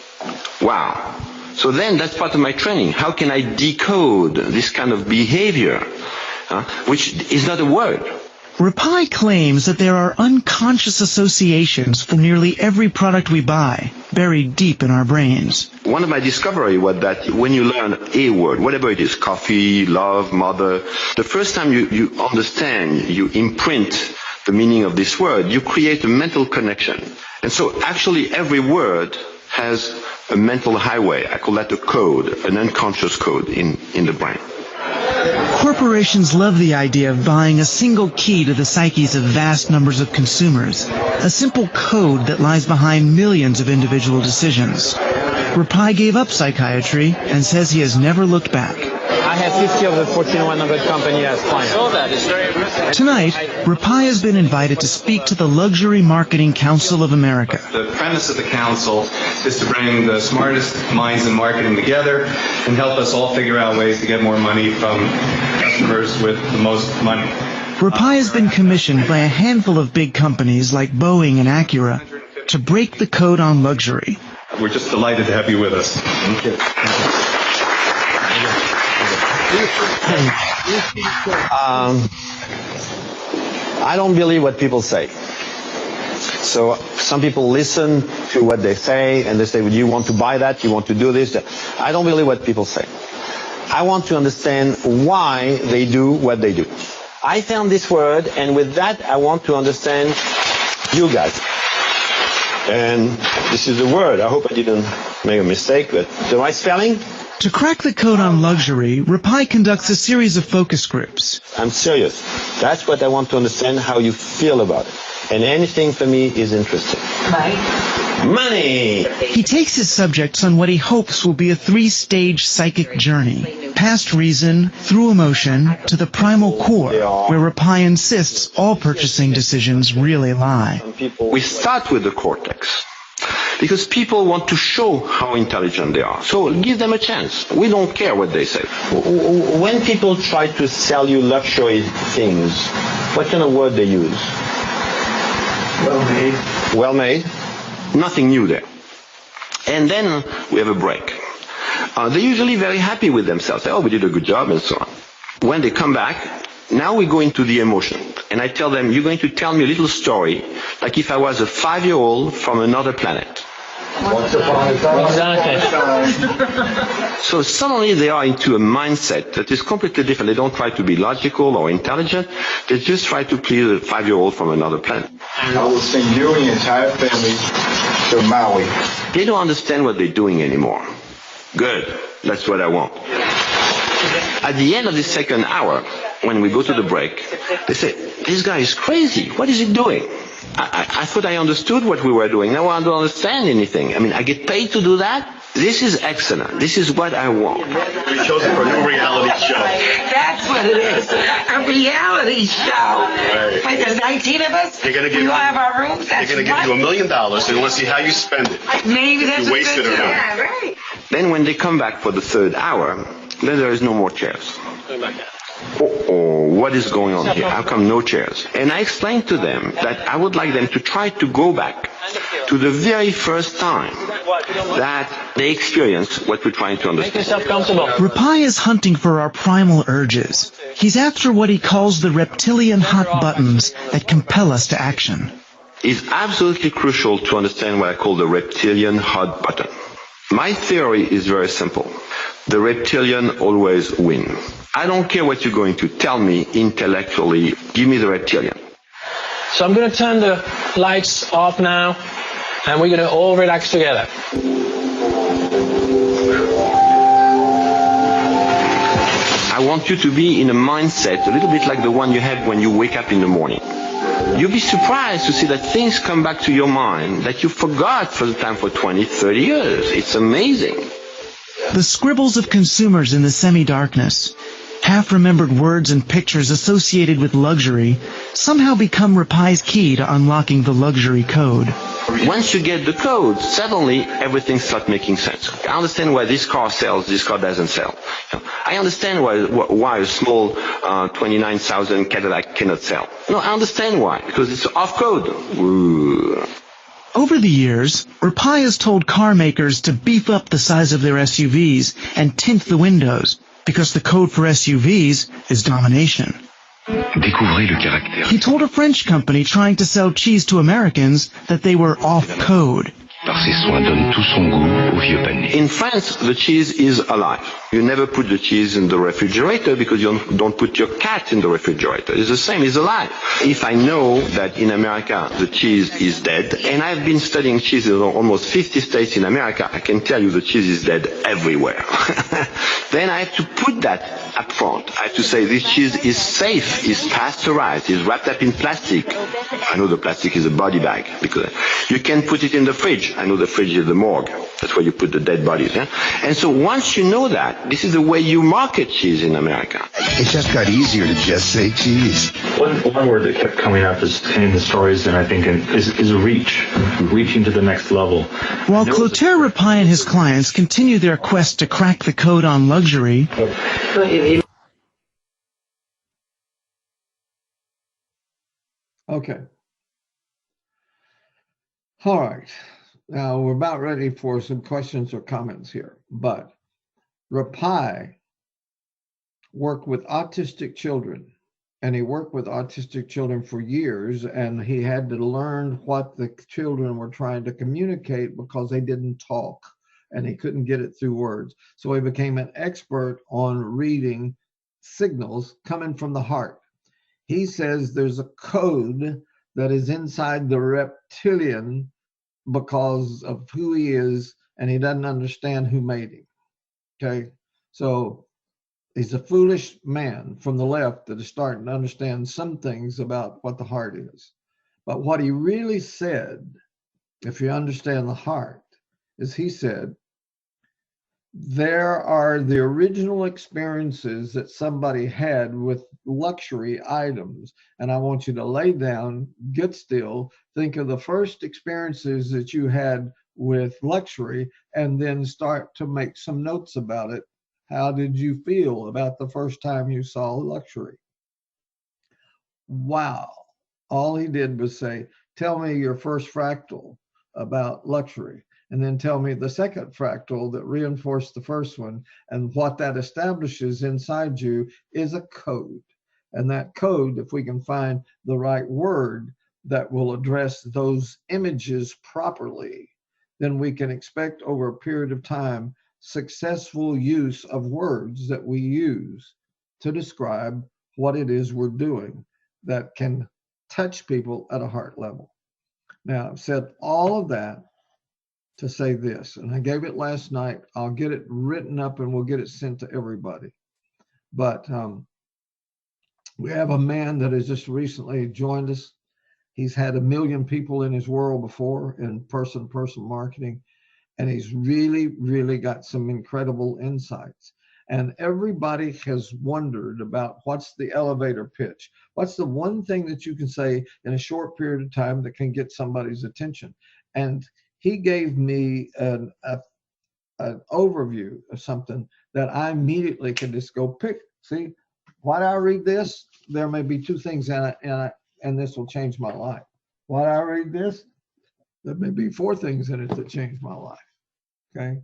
Wow. So then that's part of my training. How can I decode this kind of behavior, which is not a word? Rapai claims that there are unconscious associations for nearly every product we buy, buried deep in our brains. One of my discoveries was that when you learn a word, whatever it is, coffee, love, mother, the first time you understand, you imprint the meaning of this word, you create a mental connection. And so actually every word has a mental highway. I call that a code, an unconscious code in the brain. Corporations love the idea of buying a single key to the psyches of vast numbers of consumers, a simple code that lies behind millions of individual decisions. Rapai gave up psychiatry and says he has never looked back. I have 50 of the Fortune 100 company as clients. Tonight, Rapai has been invited to speak to the Luxury Marketing Council of America. The premise of the council is to bring the smartest minds in marketing together and help us all figure out ways to get more money from customers with the most money. Rapai has been commissioned by a handful of big companies like Boeing and Acura to break the code on luxury. We're just delighted to have you with us. Thank you. I don't believe what people say. So some people listen to what they say and they say, well, you want to buy that? You want to do this? I don't believe what people say. I want to understand why they do what they do. I found this word, and with that I want to understand you guys. And this is the word. I hope I didn't make a mistake, but the right spelling? To crack the code on luxury, Rapai conducts a series of focus groups. I'm serious. That's what I want to understand, how you feel about it. And anything for me is interesting. Money! He takes his subjects on what he hopes will be a 3-stage psychic journey. Past reason, through emotion, to the primal core, where Rapai insists all purchasing decisions really lie. We start with the cortex. Because people want to show how intelligent they are. So give them a chance. We don't care what they say. When people try to sell you luxury things, what kind of word they use? Well-made. Well-made. Nothing new there. And then we have a break. They're usually very happy with themselves. Say, oh, we did a good job, and so on. When they come back, now we go into the emotion. And I tell them, you're going to tell me a little story, like if I was a 5-year-old from another planet. So suddenly they are into a mindset that is completely different. They don't try to be logical or intelligent. They just try to please a 5-year-old from another planet. I will send you and your entire family to Maui. They don't understand what they're doing anymore. Good. That's what I want. At the end of the second hour, when we go to the break, they say, this guy is crazy. What is he doing? I thought I understood what we were doing. Now I don't understand anything. I mean, I get paid to do that. This is excellent. This is what I want. We chose it for a new reality show. That's what it is. A reality show. Right. Wait, there's 19 of us? They're gonna give we you, all have our rooms? They're going to give you $1 million. They want to see how you spend it. Maybe that's you what waste it or not. Yeah, right. Then when they come back for the third hour, then there is no more chairs. Oh, what is going on here? How come no chairs? And I explained to them that I would like them to try to go back to the very first time that they experienced what we're trying to understand. Make yourself comfortable. Rapai is hunting for our primal urges. He's after what he calls the reptilian hot buttons that compel us to action. It's absolutely crucial to understand what I call the reptilian hot button. My theory is very simple. The reptilian always win. I don't care what you're going to tell me intellectually. Give me the reptilian. So I'm going to turn the lights off now, and we're going to all relax together. I want you to be in a mindset a little bit like the one you have when you wake up in the morning. You'll be surprised to see that things come back to your mind that you forgot for the time for 20, 30 years. It's amazing. The scribbles of consumers in the semi-darkness, half-remembered words and pictures associated with luxury, somehow become Rapai's key to unlocking the luxury code. Once you get the code, suddenly everything starts making sense. I understand why this car sells, this car doesn't sell. I understand why a small 29,000 Cadillac cannot sell. No, I understand why, because it's off code. Ooh. Over the years, Rapai has told car makers to beef up the size of their SUVs and tint the windows, because the code for SUVs is domination. Découvrez le caractère. He told a French company trying to sell cheese to Americans that they were off-code. Par ses soins donne tout son goût au vieux panier. In France, the cheese is alive. You never put the cheese in the refrigerator because you don't put your cat in the refrigerator. It's the same, it's alive. If I know that in America the cheese is dead, and I've been studying cheese in almost 50 states in America, I can tell you the cheese is dead everywhere. Then I have to put that up front. I have to say this cheese is safe, is pasteurized, is wrapped up in plastic. I know the plastic is a body bag because you can put it in the fridge. I know the fridge is the morgue. That's where you put the dead bodies. Yeah? And so once you know that, this is the way you market cheese in America. It just got easier to just say cheese. One word that kept coming up is in the stories, and I think is reach, reaching to the next level. While Clotaire Rapai and his clients continue their quest to crack the code on luxury, Okay. All right. Now we're about ready for some questions or comments here, but Rapai worked with autistic children, and he worked with autistic children for years, and he had to learn what the children were trying to communicate because they didn't talk and he couldn't get it through words. So he became an expert on reading signals coming from the heart. He says there's a code that is inside the reptilian because of who he is, and he doesn't understand who made him. Okay, so he's a foolish man from the left that is starting to understand some things about what the heart is. But what he really said, if you understand the heart, is he said, there are the original experiences that somebody had with luxury items. And I want you to lay down, get still, think of the first experiences that you had with luxury, and then start to make some notes about it. How did you feel about the first time you saw luxury? Wow. All he did was say, tell me your first fractal about luxury, and then tell me the second fractal that reinforced the first one. And what that establishes inside you is a code. And that code, if we can find the right word that will address those images properly, then we can expect over a period of time successful use of words that we use to describe what it is we're doing that can touch people at a heart level. Now, I've said all of that to say this, and I gave it last night. I'll get it written up and we'll get it sent to everybody. But we have a man that has just recently joined us, He's had 1 million people in his world before in person-to-person marketing. And he's really, really got some incredible insights. And everybody has wondered about what's the elevator pitch? What's the one thing that you can say in a short period of time that can get somebody's attention? And he gave me an overview of something that I immediately can just go pick. See, why do I read this? There may be 2 things in it, and this will change my life. Why do I read this? There may be 4 things in it that change my life. Okay.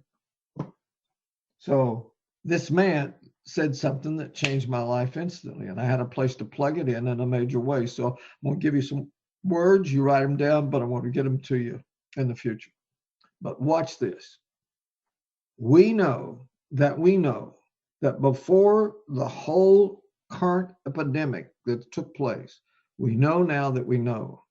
So this man said something that changed my life instantly, and I had a place to plug it in a major way. So I'm going to give you some words, you write them down, but I want to get them to you in the future. But watch this. We know that before the whole current epidemic that took place, we know now that we know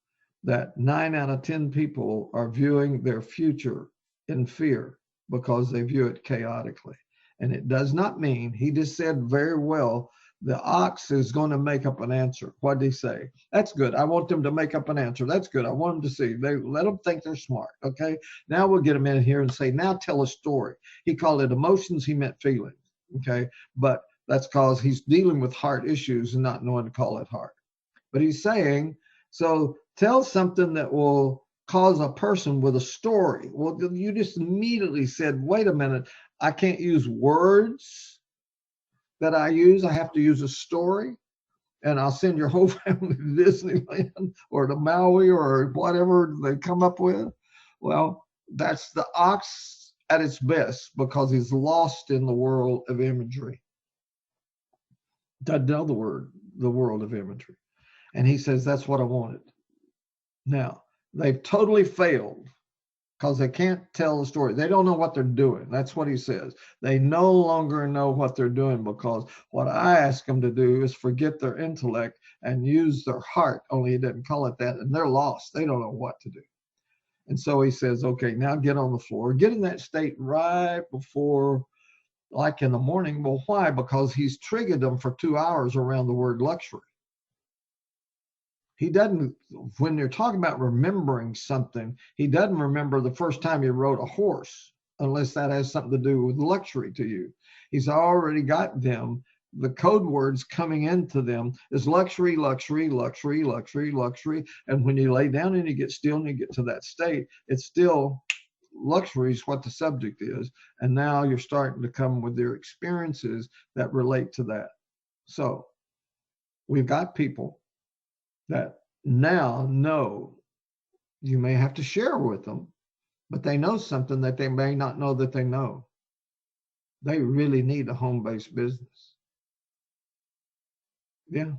that 9 out of 10 people are viewing their future in fear because they view it chaotically. And it does not mean, he just said very well, the ox is going to make up an answer. What did he say? That's good. I want them to make up an answer. That's good. I want them to see. Let them think they're smart. Okay. Now we'll get them in here and say, now tell a story. He called it emotions. He meant feelings. Okay. But that's because he's dealing with heart issues and not knowing to call it heart. But he's saying, so tell something that will cause a person with a story. Well, you just immediately said, wait a minute, I can't use words that I use. I have to use a story, and I'll send your whole family to Disneyland or to Maui or whatever they come up with. Well, that's the ox at its best because he's lost in the world of imagery. Doesn't know the world of imagery. And he says, that's what I wanted. Now, they've totally failed because they can't tell the story. They don't know what they're doing. That's what he says. They no longer know what they're doing because what I ask them to do is forget their intellect and use their heart, only he didn't call it that, and they're lost. They don't know what to do. And so he says, okay, now get on the floor. Get in that state right before, like in the morning. Well, why? Because he's triggered them for 2 hours around the word luxury. He doesn't, when you're talking about remembering something, he doesn't remember the first time you rode a horse, unless that has something to do with luxury to you. He's already got them. The code words coming into them is luxury, luxury, luxury, luxury, luxury. And when you lay down and you get still and you get to that state, it's still luxury is what the subject is. And now you're starting to come with their experiences that relate to that. So we've got people that now know, you may have to share with them, but they know something that they may not know that they know. They really need a home-based business. Yeah,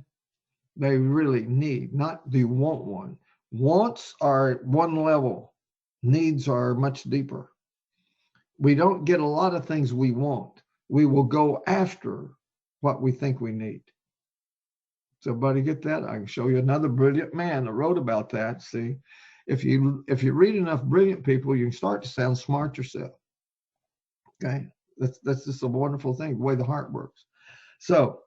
they really need, not do you want one. Wants are at one level, needs are much deeper. We don't get a lot of things we want. We will go after what we think we need. So everybody get that? I can show you another brilliant man that wrote about that. See, if you read enough brilliant people, you can start to sound smart yourself. Okay, that's just a wonderful thing, the way the heart works. So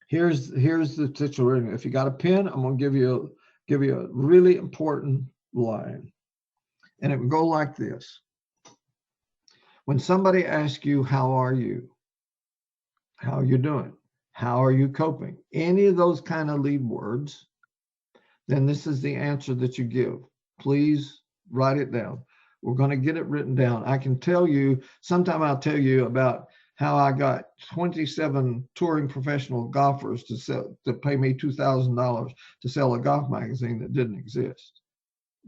here's the situation. If you got a pen, I'm gonna give you a really important line, and it would go like this. When somebody asks you, how are you? How are you doing? How are you coping? Any of those kind of lead words, then this is the answer that you give. Please write it down. We're going to get it written down. I can tell you, sometime I'll tell you about how I got 27 touring professional golfers to pay me $2,000 to sell a golf magazine that didn't exist,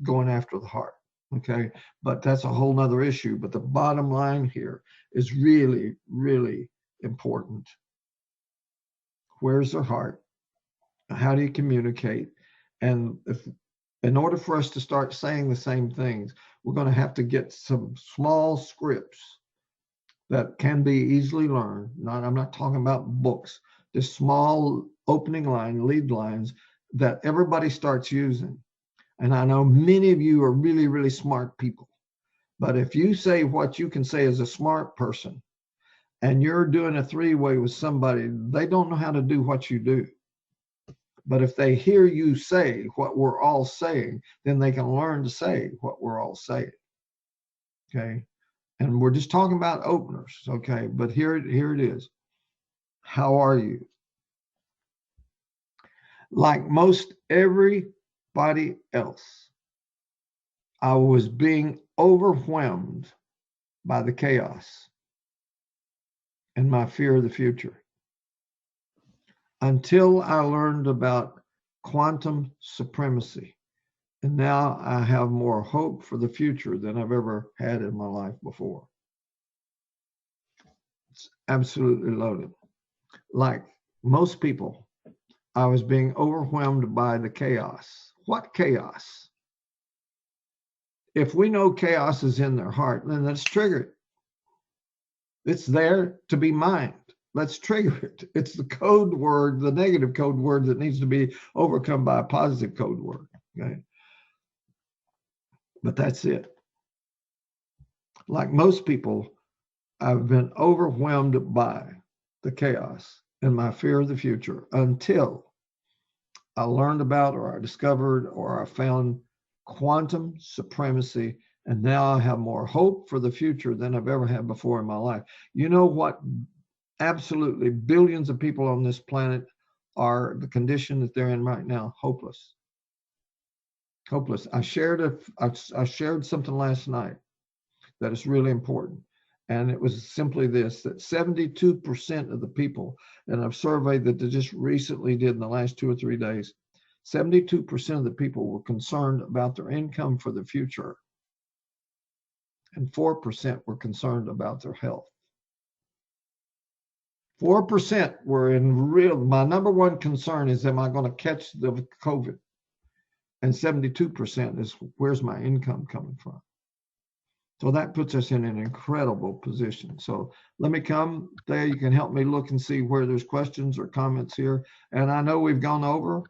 going after the heart. Okay, but that's a whole nother issue. But the bottom line here is really, really important. Where's their heart? How do you communicate? And if, in order for us to start saying the same things, we're going to have to get some small scripts that can be easily learned. I'm not talking about books, just small opening line, lead lines that everybody starts using. And I know many of you are really, really smart people. But if you say what you can say as a smart person, and you're doing a three-way with somebody, they don't know how to do what you do. But if they hear you say what we're all saying, then they can learn to say what we're all saying. Okay. And we're just talking about openers. Okay. But here it is. How are you? Like most everybody else, I was being overwhelmed by the chaos and my fear of the future until I learned about quantum supremacy. And now I have more hope for the future than I've ever had in my life before. It's absolutely loaded. Like most people, I was being overwhelmed by the chaos. What chaos? If we know chaos is in their heart, then let's trigger it. It's there to be mined. Let's trigger it. It's the code word, the negative code word that needs to be overcome by a positive code word. Okay. But that's it. Like most people, I've been overwhelmed by the chaos and my fear of the future until I learned about, or I discovered, or I found quantum supremacy. And now I have more hope for the future than I've ever had before in my life. You know what? Absolutely billions of people on this planet are the condition that they're in right now, hopeless. Hopeless. I shared something last night that is really important. And it was simply this, that 72% of the people, and I've surveyed that they just recently did in the last 2 or 3 days, 72% of the people were concerned about their income for the future. And 4% were concerned about their health. 4% were in real, my number one concern is, am I going to catch the COVID? And 72% is, where's my income coming from? So that puts us in an incredible position. So let me come there. You can help me look and see where there's questions or comments here. And I know we've gone over,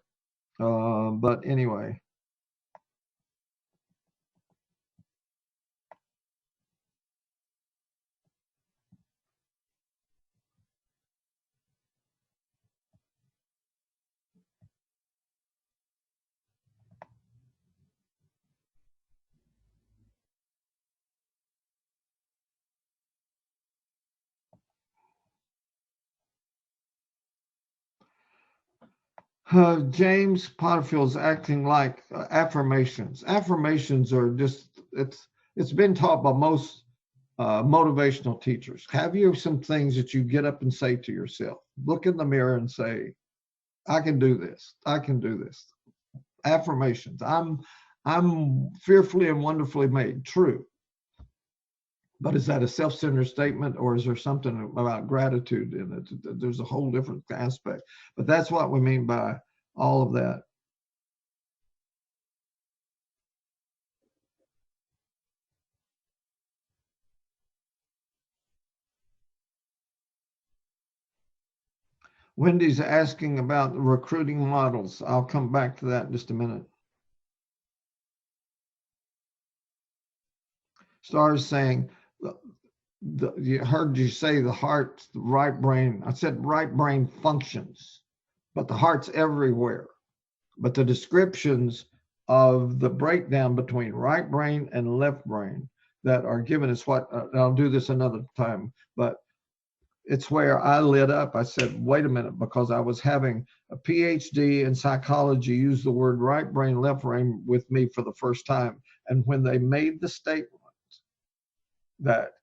but anyway. James Potterfield's acting like affirmations. Affirmations are just, it's been taught by most motivational teachers. Have you some things that you get up and say to yourself? Look in the mirror and say, I can do this. I can do this. Affirmations. I'm fearfully and wonderfully made. True. But is that a self-centered statement, or is there something about gratitude in it? There's a whole different aspect. But that's what we mean by all of that. Wendy's asking about recruiting models. I'll come back to that in just a minute. Star's saying, you heard you say the heart, the right brain. I said right brain functions, but the heart's everywhere. But the descriptions of the breakdown between right brain and left brain that are given is what, I'll do this another time, but it's where I lit up. I said, wait a minute, because I was having a PhD in psychology use the word right brain, left brain with me for the first time. And when they made the statement that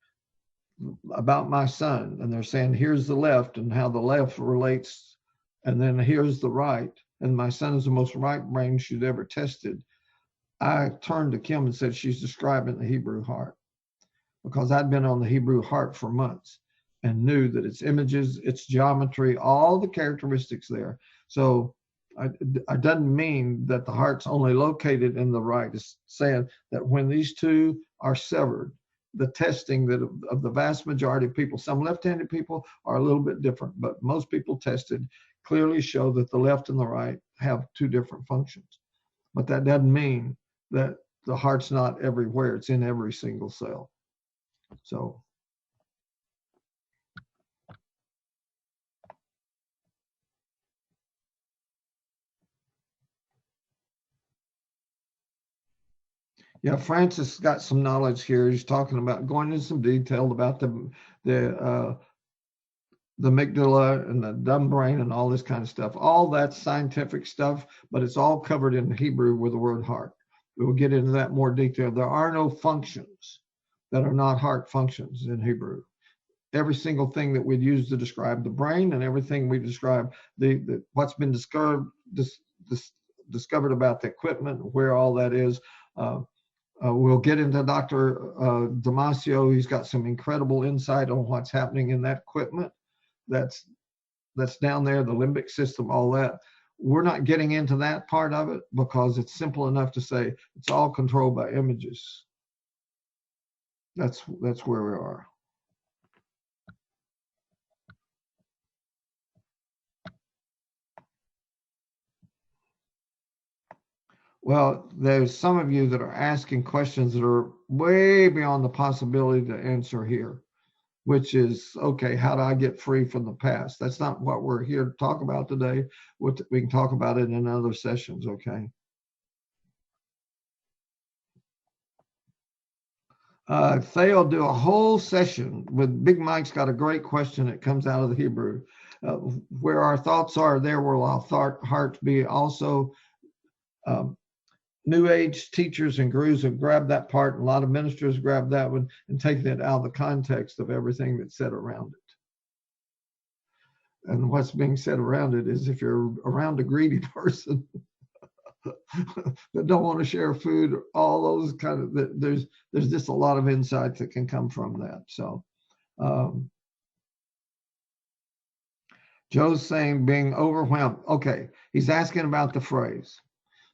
about my son, and they're saying, here's the left and how the left relates, and then here's the right, and my son is the most right brain she'd ever tested, I turned to Kim and said, she's describing the Hebrew heart, because I'd been on the Hebrew heart for months and knew that its images, its geometry, all the characteristics there. So I doesn't mean that the heart's only located in the right. It's saying that when these two are severed, the testing that of the vast majority of people, some left-handed people are a little bit different, but most people tested clearly show that the left and the right have two different functions. But that doesn't mean that the heart's not everywhere. It's in every single cell. So Yeah, Francis got some knowledge here. He's talking about going into some detail about the amygdala and the dumb brain and all this kind of stuff. All that's scientific stuff, but it's all covered in Hebrew with the word heart. We will get into that more detail. There are no functions that are not heart functions in Hebrew. Every single thing that we'd use to describe the brain and everything we describe what's been discovered about the equipment, where all that is. We'll get into Dr. Damasio. He's got some incredible insight on what's happening in that equipment. That's down there, the limbic system, all that. We're not getting into that part of it because it's simple enough to say it's all controlled by images. That's where we are. Well, there's some of you that are asking questions that are way beyond the possibility to answer here, which is, okay, how do I get free from the past? That's not what we're here to talk about today. We can talk about it in other sessions, okay? Thea will do a whole session with Big Mike's got a great question that comes out of the Hebrew. Where our thoughts are, there will our hearts be also. New Age teachers and gurus have grabbed that part, and a lot of ministers grab that one and taken it out of the context of everything that's said around it. And what's being said around it is if you're around a greedy person that don't want to share food, all those kind of, there's just a lot of insights that can come from that. So Joe's saying being overwhelmed. Okay, he's asking about the phrase.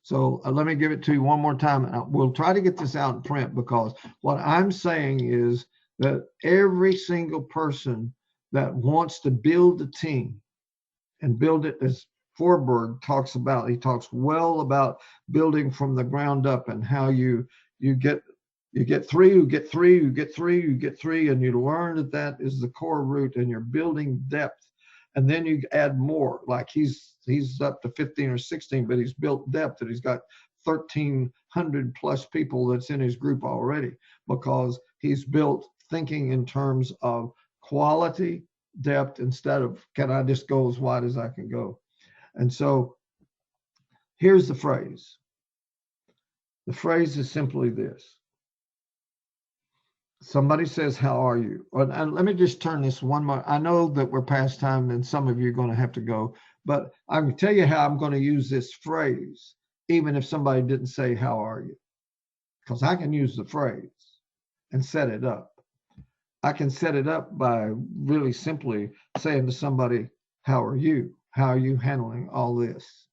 So let me give it to you one more time. We'll try to get this out in print because what I'm saying is that every single person that wants to build a team and build it, as Forberg talks about, he talks well about building from the ground up and how you get three, you get three, you get three, you get three, and you learn that is the core root, and you're building depth. And then you add more, like he's up to 15 or 16, but he's built depth, and he's got 1,300 plus people that's in his group already because he's built thinking in terms of quality, depth, instead of can I just go as wide as I can go. And so here's the phrase. The phrase is simply this. Somebody says, how are you? And let me just turn this one more. I know that we're past time and some of you are going to have to go, but I can tell you how I'm going to use this phrase, even if somebody didn't say, how are you? Because I can use the phrase and set it up. I can set it up by really simply saying to somebody, how are you? How are you handling all this?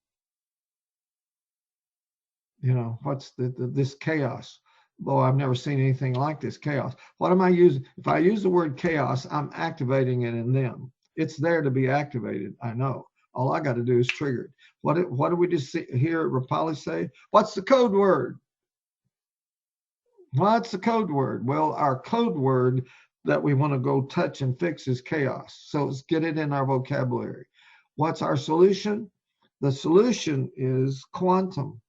You know, what's this chaos? Boy, I've never seen anything like this chaos. What am I using? If I use the word chaos, I'm activating it in them. It's there to be activated. I know. All I got to do is trigger it. What do we just hear Rapali say? What's the code word? What's the code word? Well, our code word that we want to go touch and fix is chaos. So let's get it in our vocabulary. What's our solution? The solution is quantum.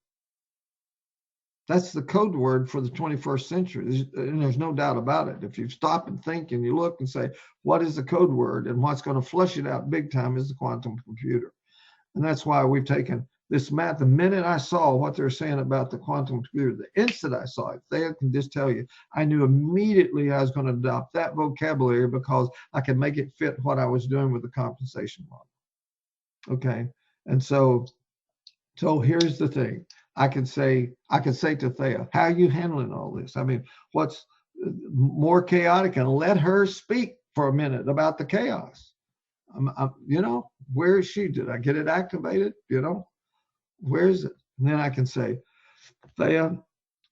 That's the code word for the 21st century. And there's no doubt about it. If you stop and think and you look and say, what is the code word? And what's going to flush it out big time is the quantum computer. And that's why we've taken this math. The minute I saw what they're saying about the quantum computer, the instant I saw it, they can just tell you, I knew immediately I was going to adopt that vocabulary because I could make it fit what I was doing with the compensation model. Okay. And so here's the thing. I could say to Thea, how are you handling all this? I mean, what's more chaotic? And let her speak for a minute about the chaos. You know, where is she? Did I get it activated? You know, where is it? And then I can say, Thea,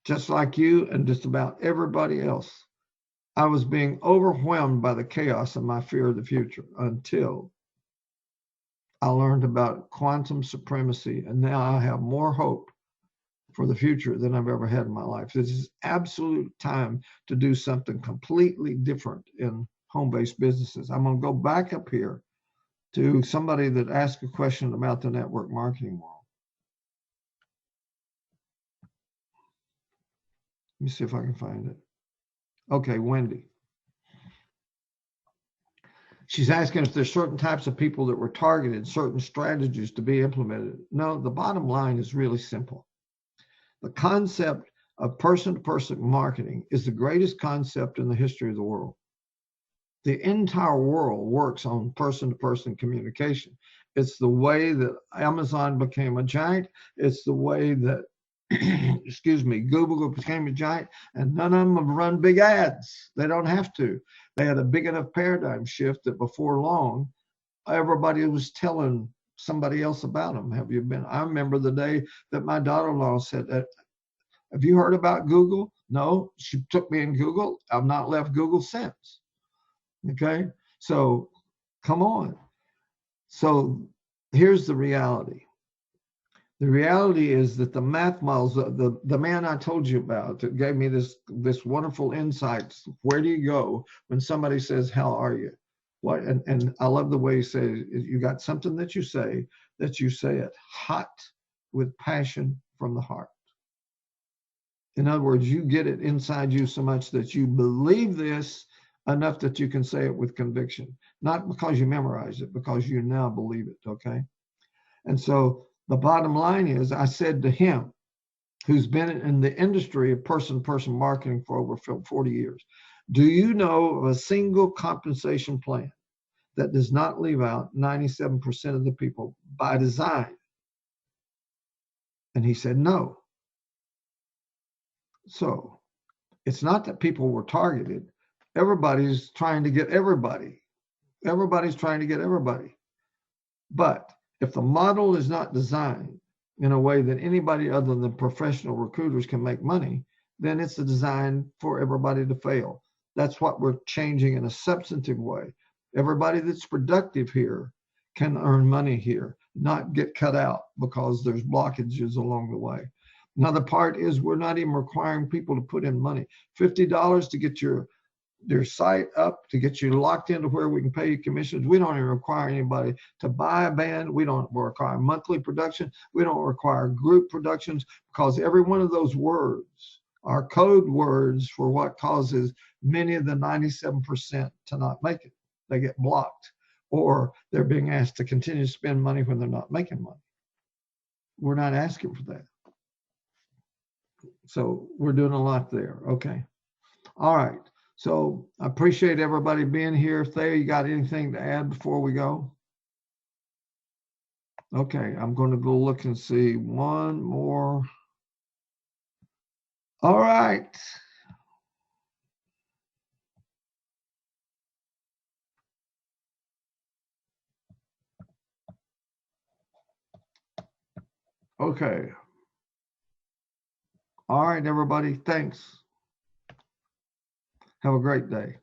just like you and just about everybody else, I was being overwhelmed by the chaos of my fear of the future until I learned about quantum supremacy. And now I have more hope for the future than I've ever had in my life. This is absolute time to do something completely different in home-based businesses. I'm going to go back up here to somebody that asked a question about the network marketing world. Let me see if I can find it. Okay, Wendy. She's asking if there's certain types of people that were targeted, certain strategies to be implemented. No, the bottom line is really simple. The concept of person-to-person marketing is the greatest concept in the history of the world. The entire world works on person-to-person communication. It's the way that Amazon became a giant. It's the way that, excuse me, Google became a giant, and none of them have run big ads. They don't have to. They had a big enough paradigm shift that before long, everybody was telling somebody else about them. Have you been? I remember the day that my daughter-in-law said, have you heard about Google? No, she took me in Google. I've not left Google since. Okay, so come on. So here's the reality. The reality is that the math models, the man I told you about that gave me this wonderful insights. Where do you go when somebody says, how are you? What? And I love the way he says, you got something that you say it hot with passion from the heart. In other words, you get it inside you so much that you believe this enough that you can say it with conviction, not because you memorize it, because you now believe it, okay? And so the bottom line is, I said to him, who's been in the industry of person-to-person marketing for over 40 years, do you know of a single compensation plan that does not leave out 97% of the people by design? And he said, no. So it's not that people were targeted. Everybody's trying to get everybody. Everybody's trying to get everybody. But if the model is not designed in a way that anybody other than professional recruiters can make money, then it's a design for everybody to fail. That's what we're changing in a substantive way. Everybody that's productive here can earn money here, not get cut out because there's blockages along the way. Another part is we're not even requiring people to put in money. $50 to get their site up, to get you locked into where we can pay you commissions. We don't even require anybody to buy a band. We don't require monthly production. We don't require group productions, because every one of those words are code words for what causes many of the 97% to not make it. They get blocked, or they're being asked to continue to spend money when they're not making money. We're not asking for that. So we're doing a lot there. Okay. All right. So I appreciate everybody being here. Thayer, you got anything to add before we go? Okay, I'm going to go look and see one more. All right. Okay. All right, everybody. Thanks. Have a great day.